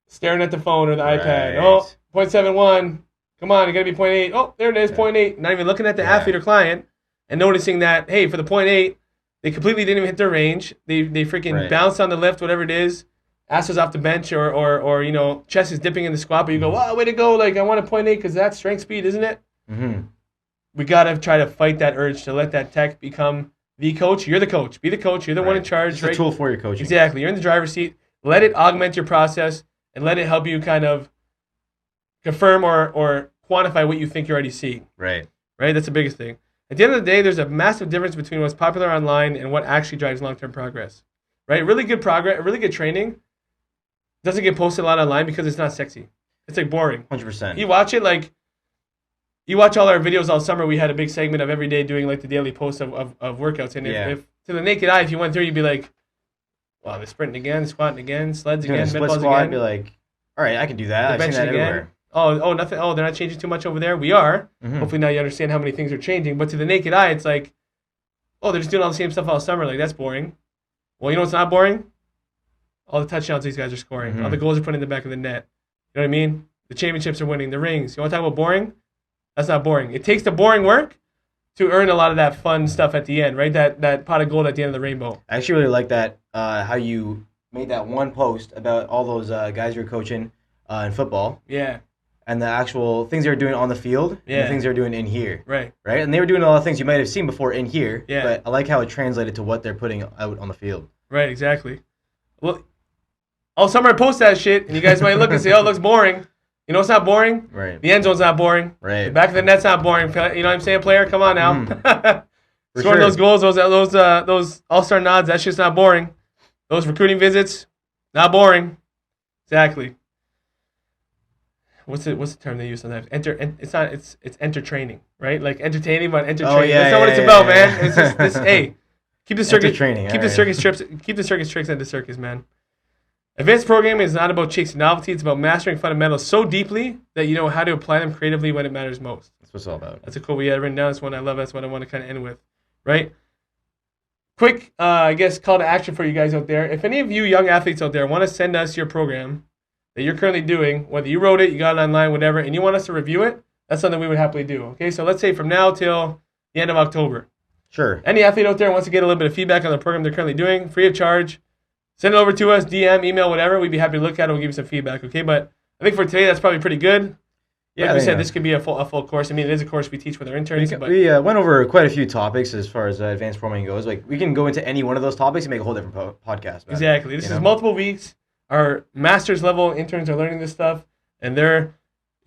staring at the phone or the iPad. Oh, 0.71. Come on, you got to be 0.8. Oh, there it is, 0.8. Not even looking at the athlete or client and noticing that, hey, for the 0.8, they completely didn't even hit their range. They freaking bounced on the lift, whatever it is. Ass was off the bench or chest is dipping in the squat, but you go, wow, way to go. Like, I want a 0.8 because that's strength speed, isn't it? We got to try to fight that urge to let that tech become the coach. You're the coach. Be the coach. You're the one in charge. It's a tool for your coaching. Exactly. You're in the driver's seat. Let it augment your process and let it help you kind of confirm or quantify what you think you're already seeing. Right. That's the biggest thing. At the end of the day, there's a massive difference between what's popular online and what actually drives long-term progress. Right? Really good progress, really good training doesn't get posted a lot online because it's not sexy. It's like boring. 100%. You watch it you watch all our videos all summer. We had a big segment of every day doing like the daily posts of workouts. And if to the naked eye, if you went through, you'd be like, wow, they're sprinting again, squatting again, sleds again, split squat, again. I'd be like, all right, I can do that. I've seen that everywhere. Oh, nothing. Oh, they're not changing too much over there. We are. Hopefully now you understand how many things are changing. But to the naked eye, it's like, oh, they're just doing all the same stuff all summer. Like, that's boring. Well, you know what's not boring? all the touchdowns these guys are scoring, all the goals are put in the back of the net. You know what I mean? The championships are winning, the rings. You want to talk about boring? That's not boring. It takes the boring work to earn a lot of that fun stuff at the end, right? That pot of gold at the end of the rainbow. I actually really like that, how you made that one post about all those guys you're coaching in football. Yeah. And the actual things they were doing on the field and the things they were doing in here. Right. Right? And they were doing a lot of things you might have seen before in here, Yeah. but I like how it translated to what they're putting out on the field. Right, exactly. Well, all summer I post that shit, and you guys might look and say, oh, it looks boring. You know it's not boring? Right. The end zone's not boring. Right. The back of the net's not boring. You know what I'm saying, player? Come on now. Scoring those goals, those all-star nods, that shit's not boring. Those recruiting visits, not boring. Exactly. What's the term they use sometimes? It's entertaining, right? Like entertaining, but entertaining. Oh, yeah, That's not what it's about, man. It's just this. Hey, keep the circus training. Keep the circus trips. Keep the circus tricks at the circus, man. Advanced programming is not about chasing novelty. It's about mastering fundamentals so deeply that you know how to apply them creatively when it matters most. That's what it's all about. That's a quote we had written down. That's one I love. That's what I want to kind of end with, right? Quick, I guess, call to action for you guys out there. If any of you young athletes out there want to send us your program that you're currently doing, whether you wrote it, you got it online, whatever, and you want us to review it, that's something we would happily do. Okay, so let's say from now till the end of October. Sure. Any athlete out there wants to get a little bit of feedback on the program they're currently doing, free of charge, send it over to us, DM, email, whatever. We'd be happy to look at it. We'll give you some feedback, okay? But I think for today, that's probably pretty good. Yeah, like we said, this could be a full course. I mean, it is a course we teach with our interns. We went over quite a few topics as far as advanced programming goes. Like, we can go into any one of those topics and make a whole different podcast. Exactly. This is multiple weeks. Our master's level interns are learning this stuff, and they're,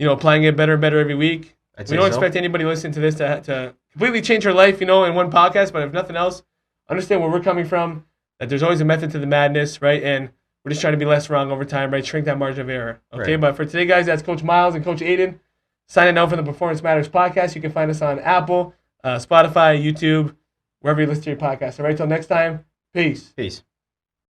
applying it better and better every week. We don't expect anybody listening to this to completely change their life, in one podcast. But if nothing else, understand where we're coming from. That there's always a method to the madness, right? And we're just trying to be less wrong over time, right? Shrink that margin of error. Okay, right. But for today, guys, that's Coach Myles and Coach Aidan signing out for the Performance Matters podcast. You can find us on Apple, Spotify, YouTube, wherever you listen to your podcast. All right, till next time, peace. Peace.